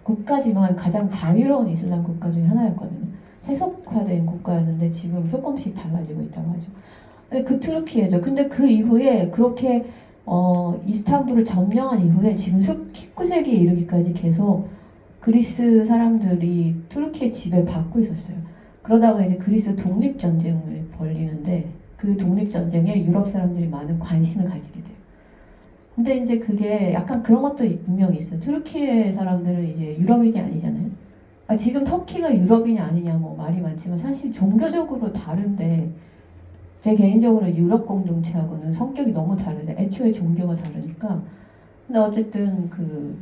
국가지만 가장 자유로운 이슬람 국가 중에 하나였거든요. 세속화된 국가였는데 지금 조금씩 달라지고 있다고 하죠. 그 투르키예죠. 근데 그 이후에 그렇게 이스탄불을 점령한 이후에 지금 19세기에 이르기까지 계속 그리스 사람들이 투르키의 지배를 받고 있었어요. 그러다가 이제 그리스 독립전쟁을 벌리는데 그 독립전쟁에 유럽 사람들이 많은 관심을 가지게 돼요. 근데 이제 그게 약간 그런 것도 분명히 있어요. 투르키의 사람들은 이제 유럽인이 아니잖아요. 지금 터키가 유럽인이 아니냐 뭐 말이 많지만 사실 종교적으로 다른데, 제 개인적으로 유럽 공동체하고는 성격이 너무 다른데 애초에 종교가 다르니까. 근데 어쨌든 그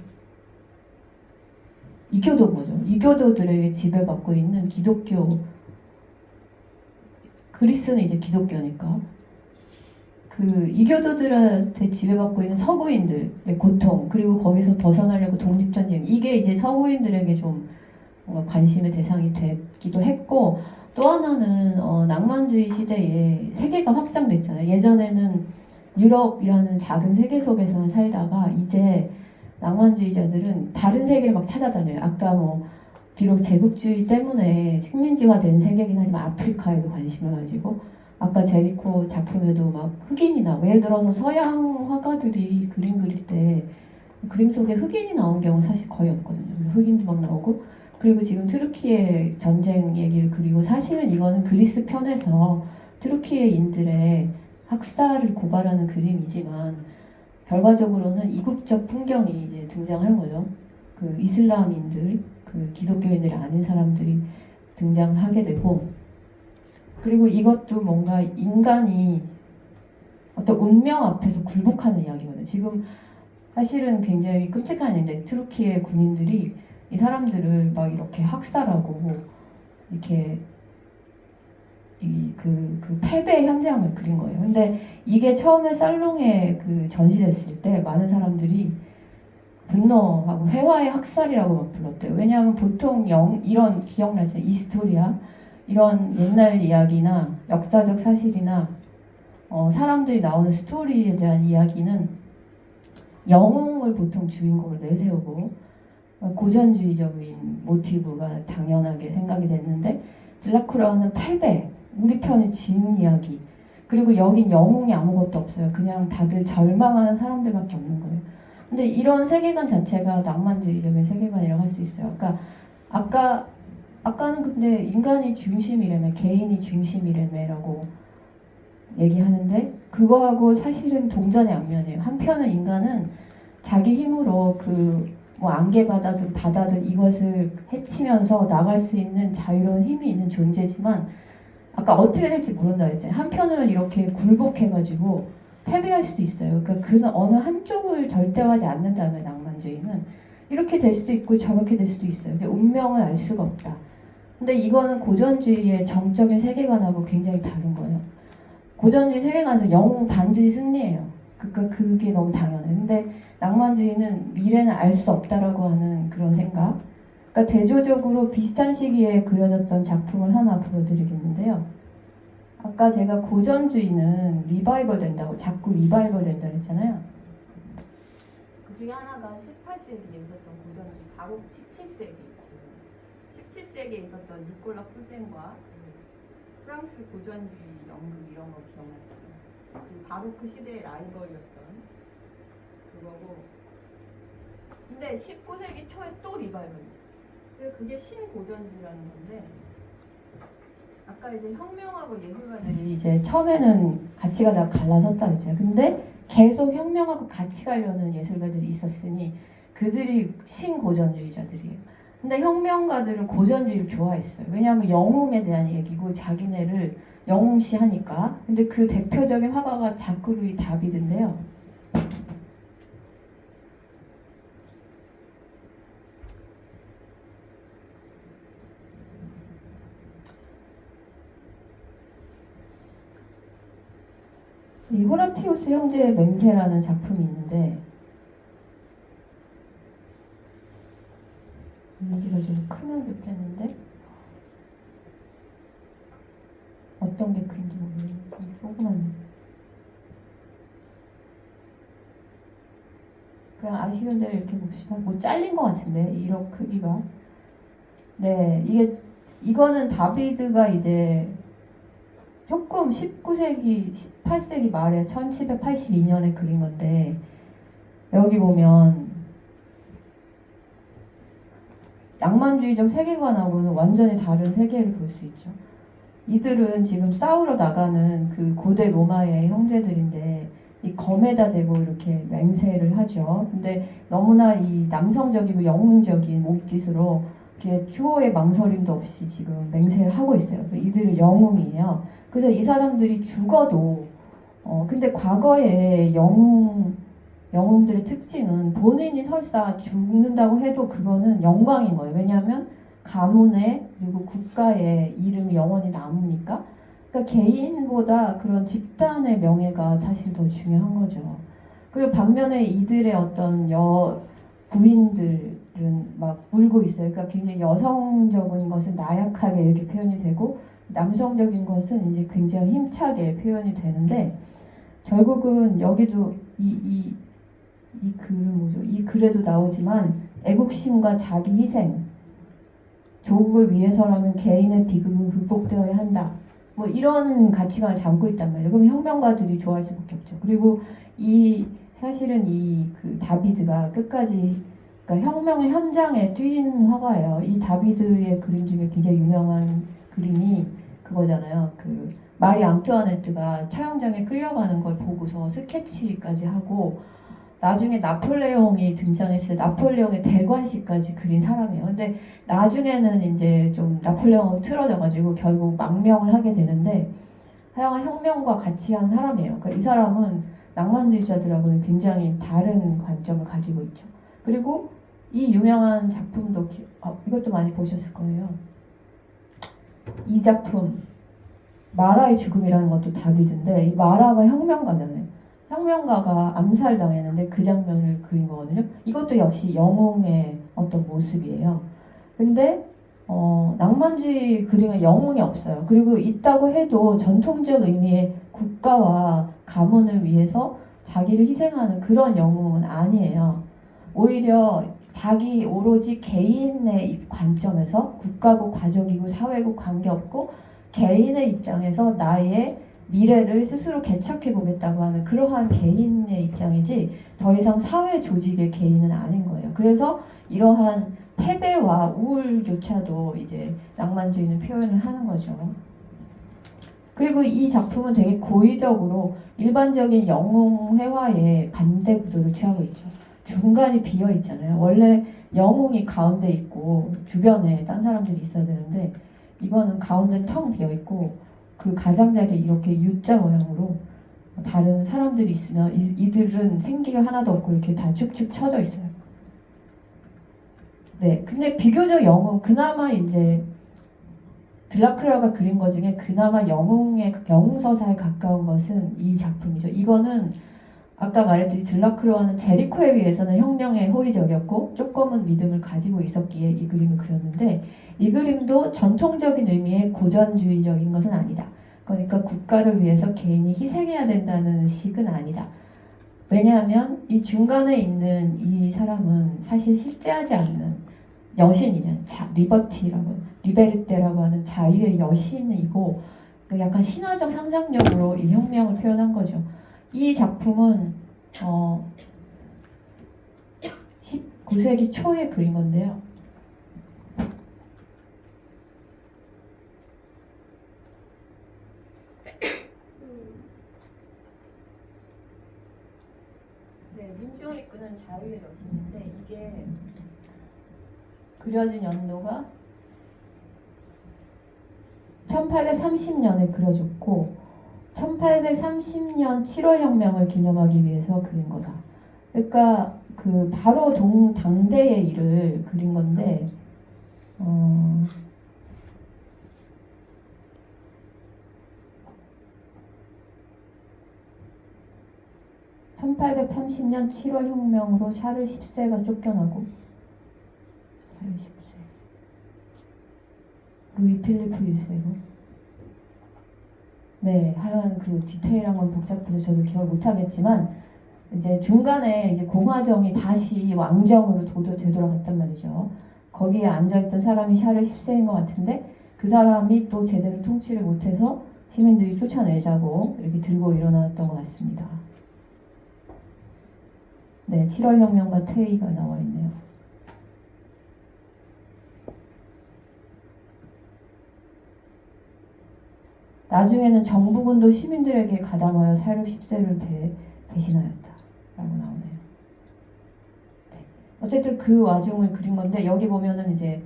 이교도 뭐죠? 이교도들에게 지배받고 있는 기독교 그리스는 이제 기독교니까. 그 이교도들한테 지배받고 있는 서구인들의 고통, 그리고 거기서 벗어나려고 독립전쟁, 이게 이제 서구인들에게 좀 뭔가 관심의 대상이 되기도 했고, 또 하나는 낭만주의 시대에 세계가 확장됐잖아요. 예전에는 유럽이라는 작은 세계 속에서만 살다가 이제 낭만주의자들은 다른 세계를 막 찾아다녀요. 아까 뭐 비록 제국주의 때문에 식민지화된 세계이긴 하지만 아프리카에도 관심을 가지고, 아까 제리코 작품에도 막 흑인이 나오고, 예를 들어서 서양 화가들이 그림 그릴 때 그림 속에 흑인이 나온 경우 사실 거의 없거든요. 흑인도 막 나오고, 그리고 지금 트루키의 전쟁 얘기를 그리고, 사실은 이거는 그리스 편에서 트루키의인들의 학살을 고발하는 그림이지만 결과적으로는 이국적 풍경이 이제 등장하는 거죠. 그 이슬람인들, 그 기독교인들이 아닌 사람들이 등장하게 되고, 그리고 이것도 뭔가 인간이 어떤 운명 앞에서 굴복하는 이야기거든요. 지금 사실은 굉장히 끔찍한 일인데, 트루키의 군인들이 이 사람들을 막 이렇게 학살하고 이렇게 그 패배의 현장을 그린 거예요. 근데 이게 처음에 살롱에 그 전시됐을 때 많은 사람들이 분노하고 회화의 학살이라고 막 불렀대요. 왜냐하면 보통 이런 기억나죠? 이스토리아, 이런 옛날 이야기나 역사적 사실이나 사람들이 나오는 스토리에 대한 이야기는 영웅을 보통 주인공으로 내세우고 고전주의적인 모티브가 당연하게 생각이 됐는데, 드라큘라는 패배, 우리 편이 지는 이야기, 그리고 여긴 영웅이 아무것도 없어요. 그냥 다들 절망하는 사람들밖에 없는 거예요. 근데 이런 세계관 자체가 낭만주의적인 세계관이라고 할 수 있어요. 그러니까 아까는 근데 인간이 중심이라며, 개인이 중심이라며라고 얘기하는데, 그거하고 사실은 동전의 양면이에요. 한편은 인간은 자기 힘으로 뭐 안개바다든 바다든 이것을 헤치면서 나갈 수 있는 자유로운 힘이 있는 존재지만, 아까 어떻게 될지 모른다 했잖아요. 한편으로는 이렇게 굴복해가지고 패배할 수도 있어요. 그러니까 그는 어느 한쪽을 절대화하지 않는다면, 낭만주의는 이렇게 될 수도 있고 저렇게 될 수도 있어요. 근데 운명은 알 수가 없다. 근데 이거는 고전주의의 정적인 세계관하고 굉장히 다른 거예요. 고전주의 세계관에서 영웅 반드시 승리해요. 그러니까 그게 너무 당연해요. 근데 낭만주의는 미래는 알 수 없다라고 하는 그런 생각. 그러니까 대조적으로 비슷한 시기에 그려졌던 작품을 하나 보여드리겠는데요. 아까 제가 고전주의는 리바이벌 된다고, 자꾸 리바이벌 된다 그랬잖아요.
그 중에 하나가 18세기에 있었던 고전주의, 바로 17세기에 있었던 니콜라 푸센과 그 프랑스 고전주의 연극 이런 거 기억나시죠? 그 바로크 시대의 라이벌이었던 그거고, 근데 19세기 초에 또 리바이벌이 있어요. 그게 신고전주의라는 건데, 아까 이제 혁명하고 예술가들이
이제 처음에는 가치가 다 갈라섰다 그랬잖아요. 근데 계속 혁명하고 같이 가려는 예술가들이 있었으니 그들이 신고전주의자들이에요. 근데 혁명가들은 고전주의를 좋아했어요. 왜냐하면 영웅에 대한 얘기고 자기네를 영웅시하니까. 근데 그 대표적인 화가가 자크 루이 다비드인데요. 이 호라티우스 형제의 맹세라는 작품이 있는데, 이미지가 좀 크면 좋겠는데 어떤 게 큰지 모르겠는데 조그만, 그냥 아시는 대로 이렇게 봅시다. 뭐 잘린 것 같은데 1억 크기가. 네, 이거는 다비드가 이제 조금 19세기, 18세기 말에 1782년에 그린 건데, 여기 보면 낭만주의적 세계관하고는 완전히 다른 세계를 볼 수 있죠. 이들은 지금 싸우러 나가는 그 고대 로마의 형제들인데 이 검에다 대고 이렇게 맹세를 하죠. 근데 너무나 이 남성적이고 영웅적인 몸짓으로 이렇게 추호의 망설임도 없이 지금 맹세를 하고 있어요. 이들은 영웅이에요. 그래서 이 사람들이 죽어도 근데 과거에 영웅들의 특징은 본인이 설사 죽는다고 해도 그거는 영광인 거예요. 왜냐하면 가문에 그리고 국가의 이름이 영원히 남으니까. 그러니까 개인보다 그런 집단의 명예가 사실 더 중요한 거죠. 그리고 반면에 이들의 어떤 부인들은 막 울고 있어요. 그러니까 굉장히 여성적인 것은 나약하게 이렇게 표현이 되고 남성적인 것은 이제 굉장히 힘차게 표현이 되는데 결국은 여기도 이 글은 뭐죠? 이 글에도 나오지만 애국심과 자기 희생, 조국을 위해서라면 개인의 비극은 극복되어야 한다. 뭐 이런 가치관을 담고 있단 말이에요. 그럼 혁명가들이 좋아할 수밖에 없죠. 그리고 사실은 그 다비드가 끝까지 그러니까 혁명의 현장에 뛰는 화가예요. 이 다비드의 그림 중에 굉장히 유명한 그림이 그거잖아요. 그 마리 앙투아네트가 촬영장에 끌려가는 걸 보고서 스케치까지 하고 나중에 나폴레옹이 등장했을 때 나폴레옹의 대관식까지 그린 사람이에요. 근데 나중에는 이제 좀 나폴레옹이 틀어져가지고 결국 망명을 하게 되는데 하여간 혁명과 같이 한 사람이에요. 그러니까 이 사람은 낭만주의자들하고는 굉장히 다른 관점을 가지고 있죠. 그리고 이 유명한 작품도 이것도 많이 보셨을 거예요. 이 작품 마라의 죽음이라는 것도 다비드인데 이 마라가 혁명가잖아요. 혁명가가 암살당했는데 그 장면을 그린 거거든요. 이것도 역시 영웅의 어떤 모습이에요. 근데 낭만주의 그림에 영웅이 없어요. 그리고 있다고 해도 전통적 의미의 국가와 가문을 위해서 자기를 희생하는 그런 영웅은 아니에요. 오히려 자기 오로지 개인의 관점에서 국가고 가족이고 사회고 관계없고 개인의 입장에서 나의 미래를 스스로 개척해 보겠다고 하는 그러한 개인의 입장이지 더 이상 사회 조직의 개인은 아닌 거예요. 그래서 이러한 패배와 우울조차도 이제 낭만주의는 표현을 하는 거죠. 그리고 이 작품은 되게 고의적으로 일반적인 영웅 회화의 반대 구도를 취하고 있죠. 중간이 비어 있잖아요. 원래 영웅이 가운데 있고 주변에 딴 사람들이 있어야 되는데 이거는 가운데 텅 비어 있고 그 가장자리에 이렇게 U자 모양으로 다른 사람들이 있으면 이들은 생기가 하나도 없고 이렇게 다 축축 처져 있어요. 네, 근데 비교적 영웅 그나마 이제 드라큘라가 그린 것 중에 그나마 영웅서사에 가까운 것은 이 작품이죠. 이거는 아까 말했듯이 드라큘라는 제리코에 비해서는 혁명에 호의적이었고 조금은 믿음을 가지고 있었기에 이 그림을 그렸는데 이 그림도 전통적인 의미의 고전주의적인 것은 아니다. 그러니까 국가를 위해서 개인이 희생해야 된다는 식은 아니다. 왜냐하면 이 중간에 있는 이 사람은 사실 실제하지 않는 여신이잖아요. 리베르테라고 하는 자유의 여신이고 약간 신화적 상상력으로 이 혁명을 표현한 거죠. 이 작품은 19세기 초에 그린 건데요. 네, 민중을 이끄는 자유의 여신인데 이게 그려진 연도가 1830년에 그려졌고 1830년 7월 혁명을 기념하기 위해서 그린 거다. 그러니까 그 바로 당대의 일을 그린 건데 1830년 7월 혁명으로 샤를 10세가 쫓겨나고 샤를 10세 루이 필리프 1세고 네, 하여간 그 디테일한 건 복잡해서 저도 기억을 못하겠지만 이제 중간에 이제 공화정이 다시 왕정으로 되돌아갔단 말이죠. 거기에 앉아있던 사람이 샤를 10세인 것 같은데 그 사람이 또 제대로 통치를 못해서 시민들이 쫓아내자고 이렇게 들고 일어났던 것 같습니다. 네, 7월 혁명과 퇴위가 나와 있네요. 나중에는 정부군도 시민들에게 가담하여 샤를 10세를 대신하였다 라고 나오네요. 네. 어쨌든 그 와중을 그린 건데 여기 보면은 이제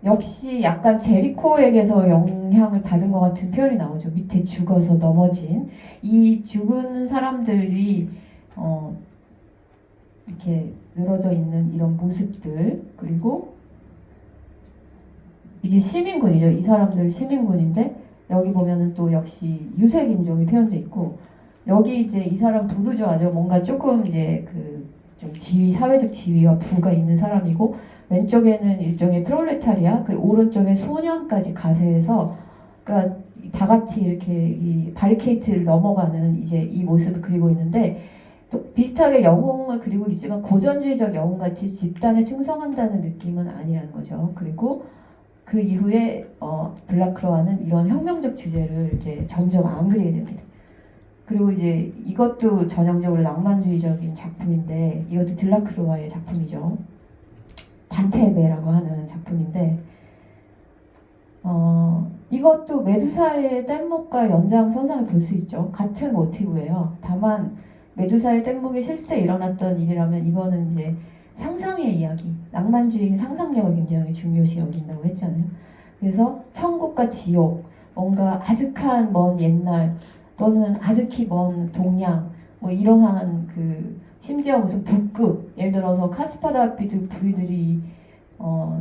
역시 약간 제리코에게서 영향을 받은 것 같은 표현이 나오죠. 밑에 죽어서 넘어진 이 죽은 사람들이 이렇게 늘어져 있는 이런 모습들 그리고 이게 시민군이죠. 이 사람들 시민군인데 여기 보면은 또 역시 유색 인종이 표현돼 있고 여기 이제 이 사람 부르주아죠. 뭔가 조금 이제 그 좀 지위 사회적 지위와 부가 있는 사람이고 왼쪽에는 일종의 프롤레타리아 그리고 오른쪽에 소년까지 가세해서 그러니까 다 같이 이렇게 이 바리케이트를 넘어가는 이제 이 모습을 그리고 있는데 또 비슷하게 영웅을 그리고 있지만 고전주의적 영웅같이 집단에 충성한다는 느낌은 아니라는 거죠. 그리고 그 이후에 블라크로아는 이런 혁명적 주제를 이제 점점 안 그리게 됩니다. 그리고 이제 이것도 전형적으로 낭만주의적인 작품인데 이것도 들라크로아의 작품이죠. 단테베라고 하는 작품인데 이것도 메두사의 뗏목과 연장선상을 볼 수 있죠. 같은 모티브예요. 다만 메두사의 뗏목이 실제 일어났던 일이라면 이거는 이제 상상의 이야기, 낭만주의는 상상력을 굉장히 중요시 여긴다고 했잖아요. 그래서 천국과 지옥, 뭔가 아득한 먼 옛날 또는 아득히 먼 동양, 뭐 이러한 그 심지어 무슨 북극, 예를 들어서 카스파다피드 브리들이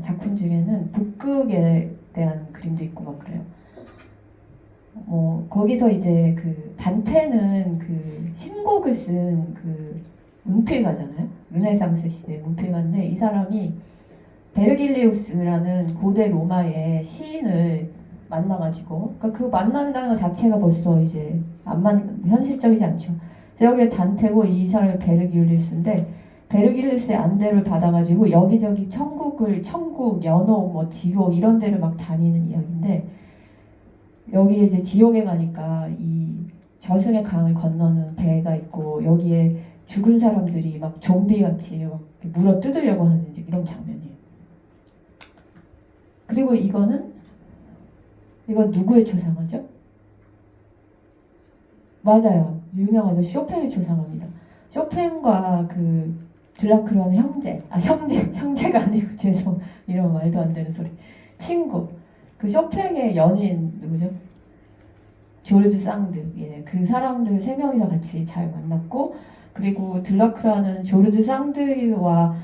작품 중에는 북극에 대한 그림도 있고 막 그래요. 거기서 이제 그 단테는 그 신곡을 쓴 그 문필가잖아요. 르네상스 시대 문필가인데 이 사람이 베르길리우스라는 고대 로마의 시인을 만나가지고 그러니까 그 만난다는 것 자체가 벌써 이제 현실적이지 않죠. 여기에 단테고 이 사람이 베르길리우스인데 베르길리우스의 안대를 받아가지고 여기저기 천국, 연옥, 뭐 지옥 이런 데를 막 다니는 이야기인데 여기에 이제 지옥에 가니까 이 저승의 강을 건너는 배가 있고 여기에 죽은 사람들이 막 좀비같이 막 물어 뜯으려고 하는 이런 장면이에요. 그리고 이건 누구의 초상화죠? 맞아요. 유명하죠. 쇼팽의 초상화입니다. 쇼팽과 그 들라크로아는 형제가 아니고 죄송 이런 말도 안 되는 소리. 친구. 그 쇼팽의 연인 누구죠? 조르주 상드. 예, 그 사람들 세 명이서 같이 잘 만났고 그리고 들라크로아는 조르주 상드와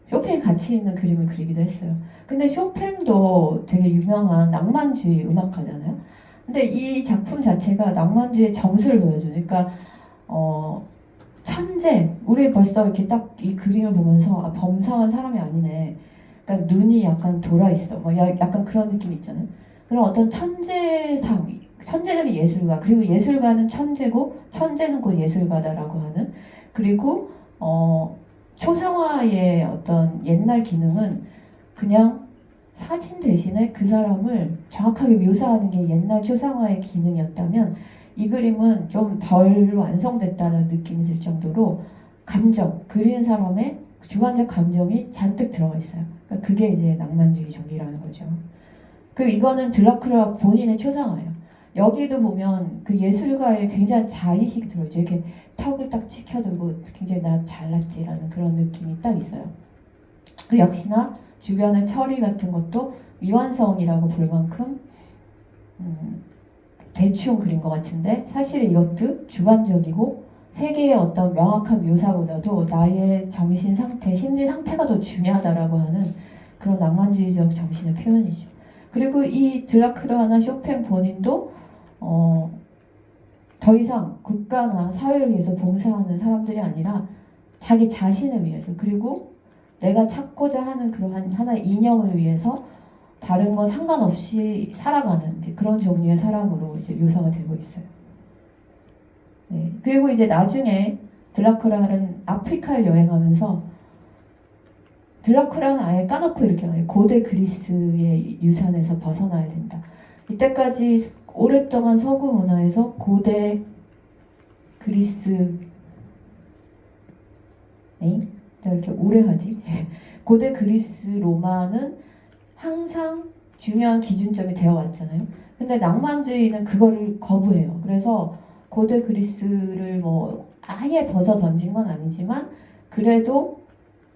쇼팽이 같이 있는 그림을 그리기도 했어요. 근데 쇼팽도 되게 유명한 낭만주의 음악가잖아요. 근데 이 작품 자체가 낭만주의의 정수를 보여줘요. 그러니까 천재, 우리 벌써 이렇게 딱 이 그림을 보면서 범상한 사람이 아니네. 그러니까 눈이 약간 돌아 있어. 뭐 약간 그런 느낌이 있잖아요. 그런 어떤 천재적인 예술가, 그리고 예술가는 천재고 천재는 곧 예술가다라고 하는 그리고 초상화의 어떤 옛날 기능은 그냥 사진 대신에 그 사람을 정확하게 묘사하는 게 옛날 초상화의 기능이었다면 이 그림은 좀 덜 완성됐다는 느낌이 들 정도로 그리는 사람의 주관적 감정이 잔뜩 들어가 있어요. 그러니까 그게 이제 낭만주의 정리라는 거죠. 그리고 이거는 들라크로아 본인의 초상화예요. 여기도 보면 그 예술가의 굉장히 자의식이 들어있죠. 이렇게 턱을 딱 치켜들고 굉장히 나 잘났지라는 그런 느낌이 딱 있어요. 그리고 역시나 주변의 처리 같은 것도 미완성이라고 볼 만큼 대충 그린 것 같은데 사실 이것도 주관적이고 세계의 어떤 명확한 묘사보다도 나의 정신 상태, 심리 상태가 더 중요하다라고 하는 그런 낭만주의적 정신의 표현이죠. 그리고 이 들라크로아나 쇼팽 본인도 더 이상 국가나 사회를 위해서 봉사하는 사람들이 아니라 자기 자신을 위해서 그리고 내가 찾고자 하는 그러한 하나의 이념을 위해서 다른 거 상관없이 살아가는 이제 그런 종류의 사람으로 이제 묘사가 되고 있어요. 네. 그리고 이제 나중에 들라크로아는 아프리카를 여행하면서 들라크로아는 아예 까놓고 이렇게 말해요. 고대 그리스의 유산에서 벗어나야 된다. 이때까지 오랫동안 서구 문화에서 고대 그리스 이렇게 오래 하지? 고대 그리스 로마는 항상 중요한 기준점이 되어 왔잖아요. 근데 낭만주의는 그거를 거부해요. 그래서 고대 그리스를 뭐 아예 벗어 던진 건 아니지만 그래도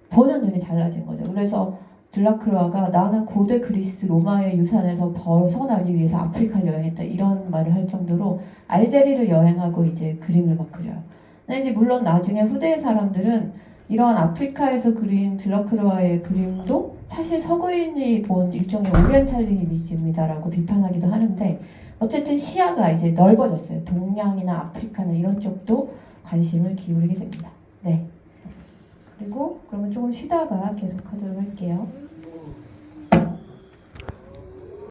보는 눈이 달라진 거죠. 그래서 들라크로아가 나는 고대 그리스 로마의 유산에서 벗어나기 위해서 아프리카 여행했다 이런 말을 할 정도로 알제리를 여행하고 이제 그림을 막 그려요. 근데 이제 물론 나중에 후대의 사람들은 이러한 아프리카에서 그린 들라크루아의 그림도 사실 서구인이 본 일종의 오리엔탈리즘이다라고 비판하기도 하는데 어쨌든 시야가 이제 넓어졌어요. 동양이나 아프리카나 이런 쪽도 관심을 기울이게 됩니다. 네. 그리고 그러면 조금 쉬다가 계속하도록 할게요.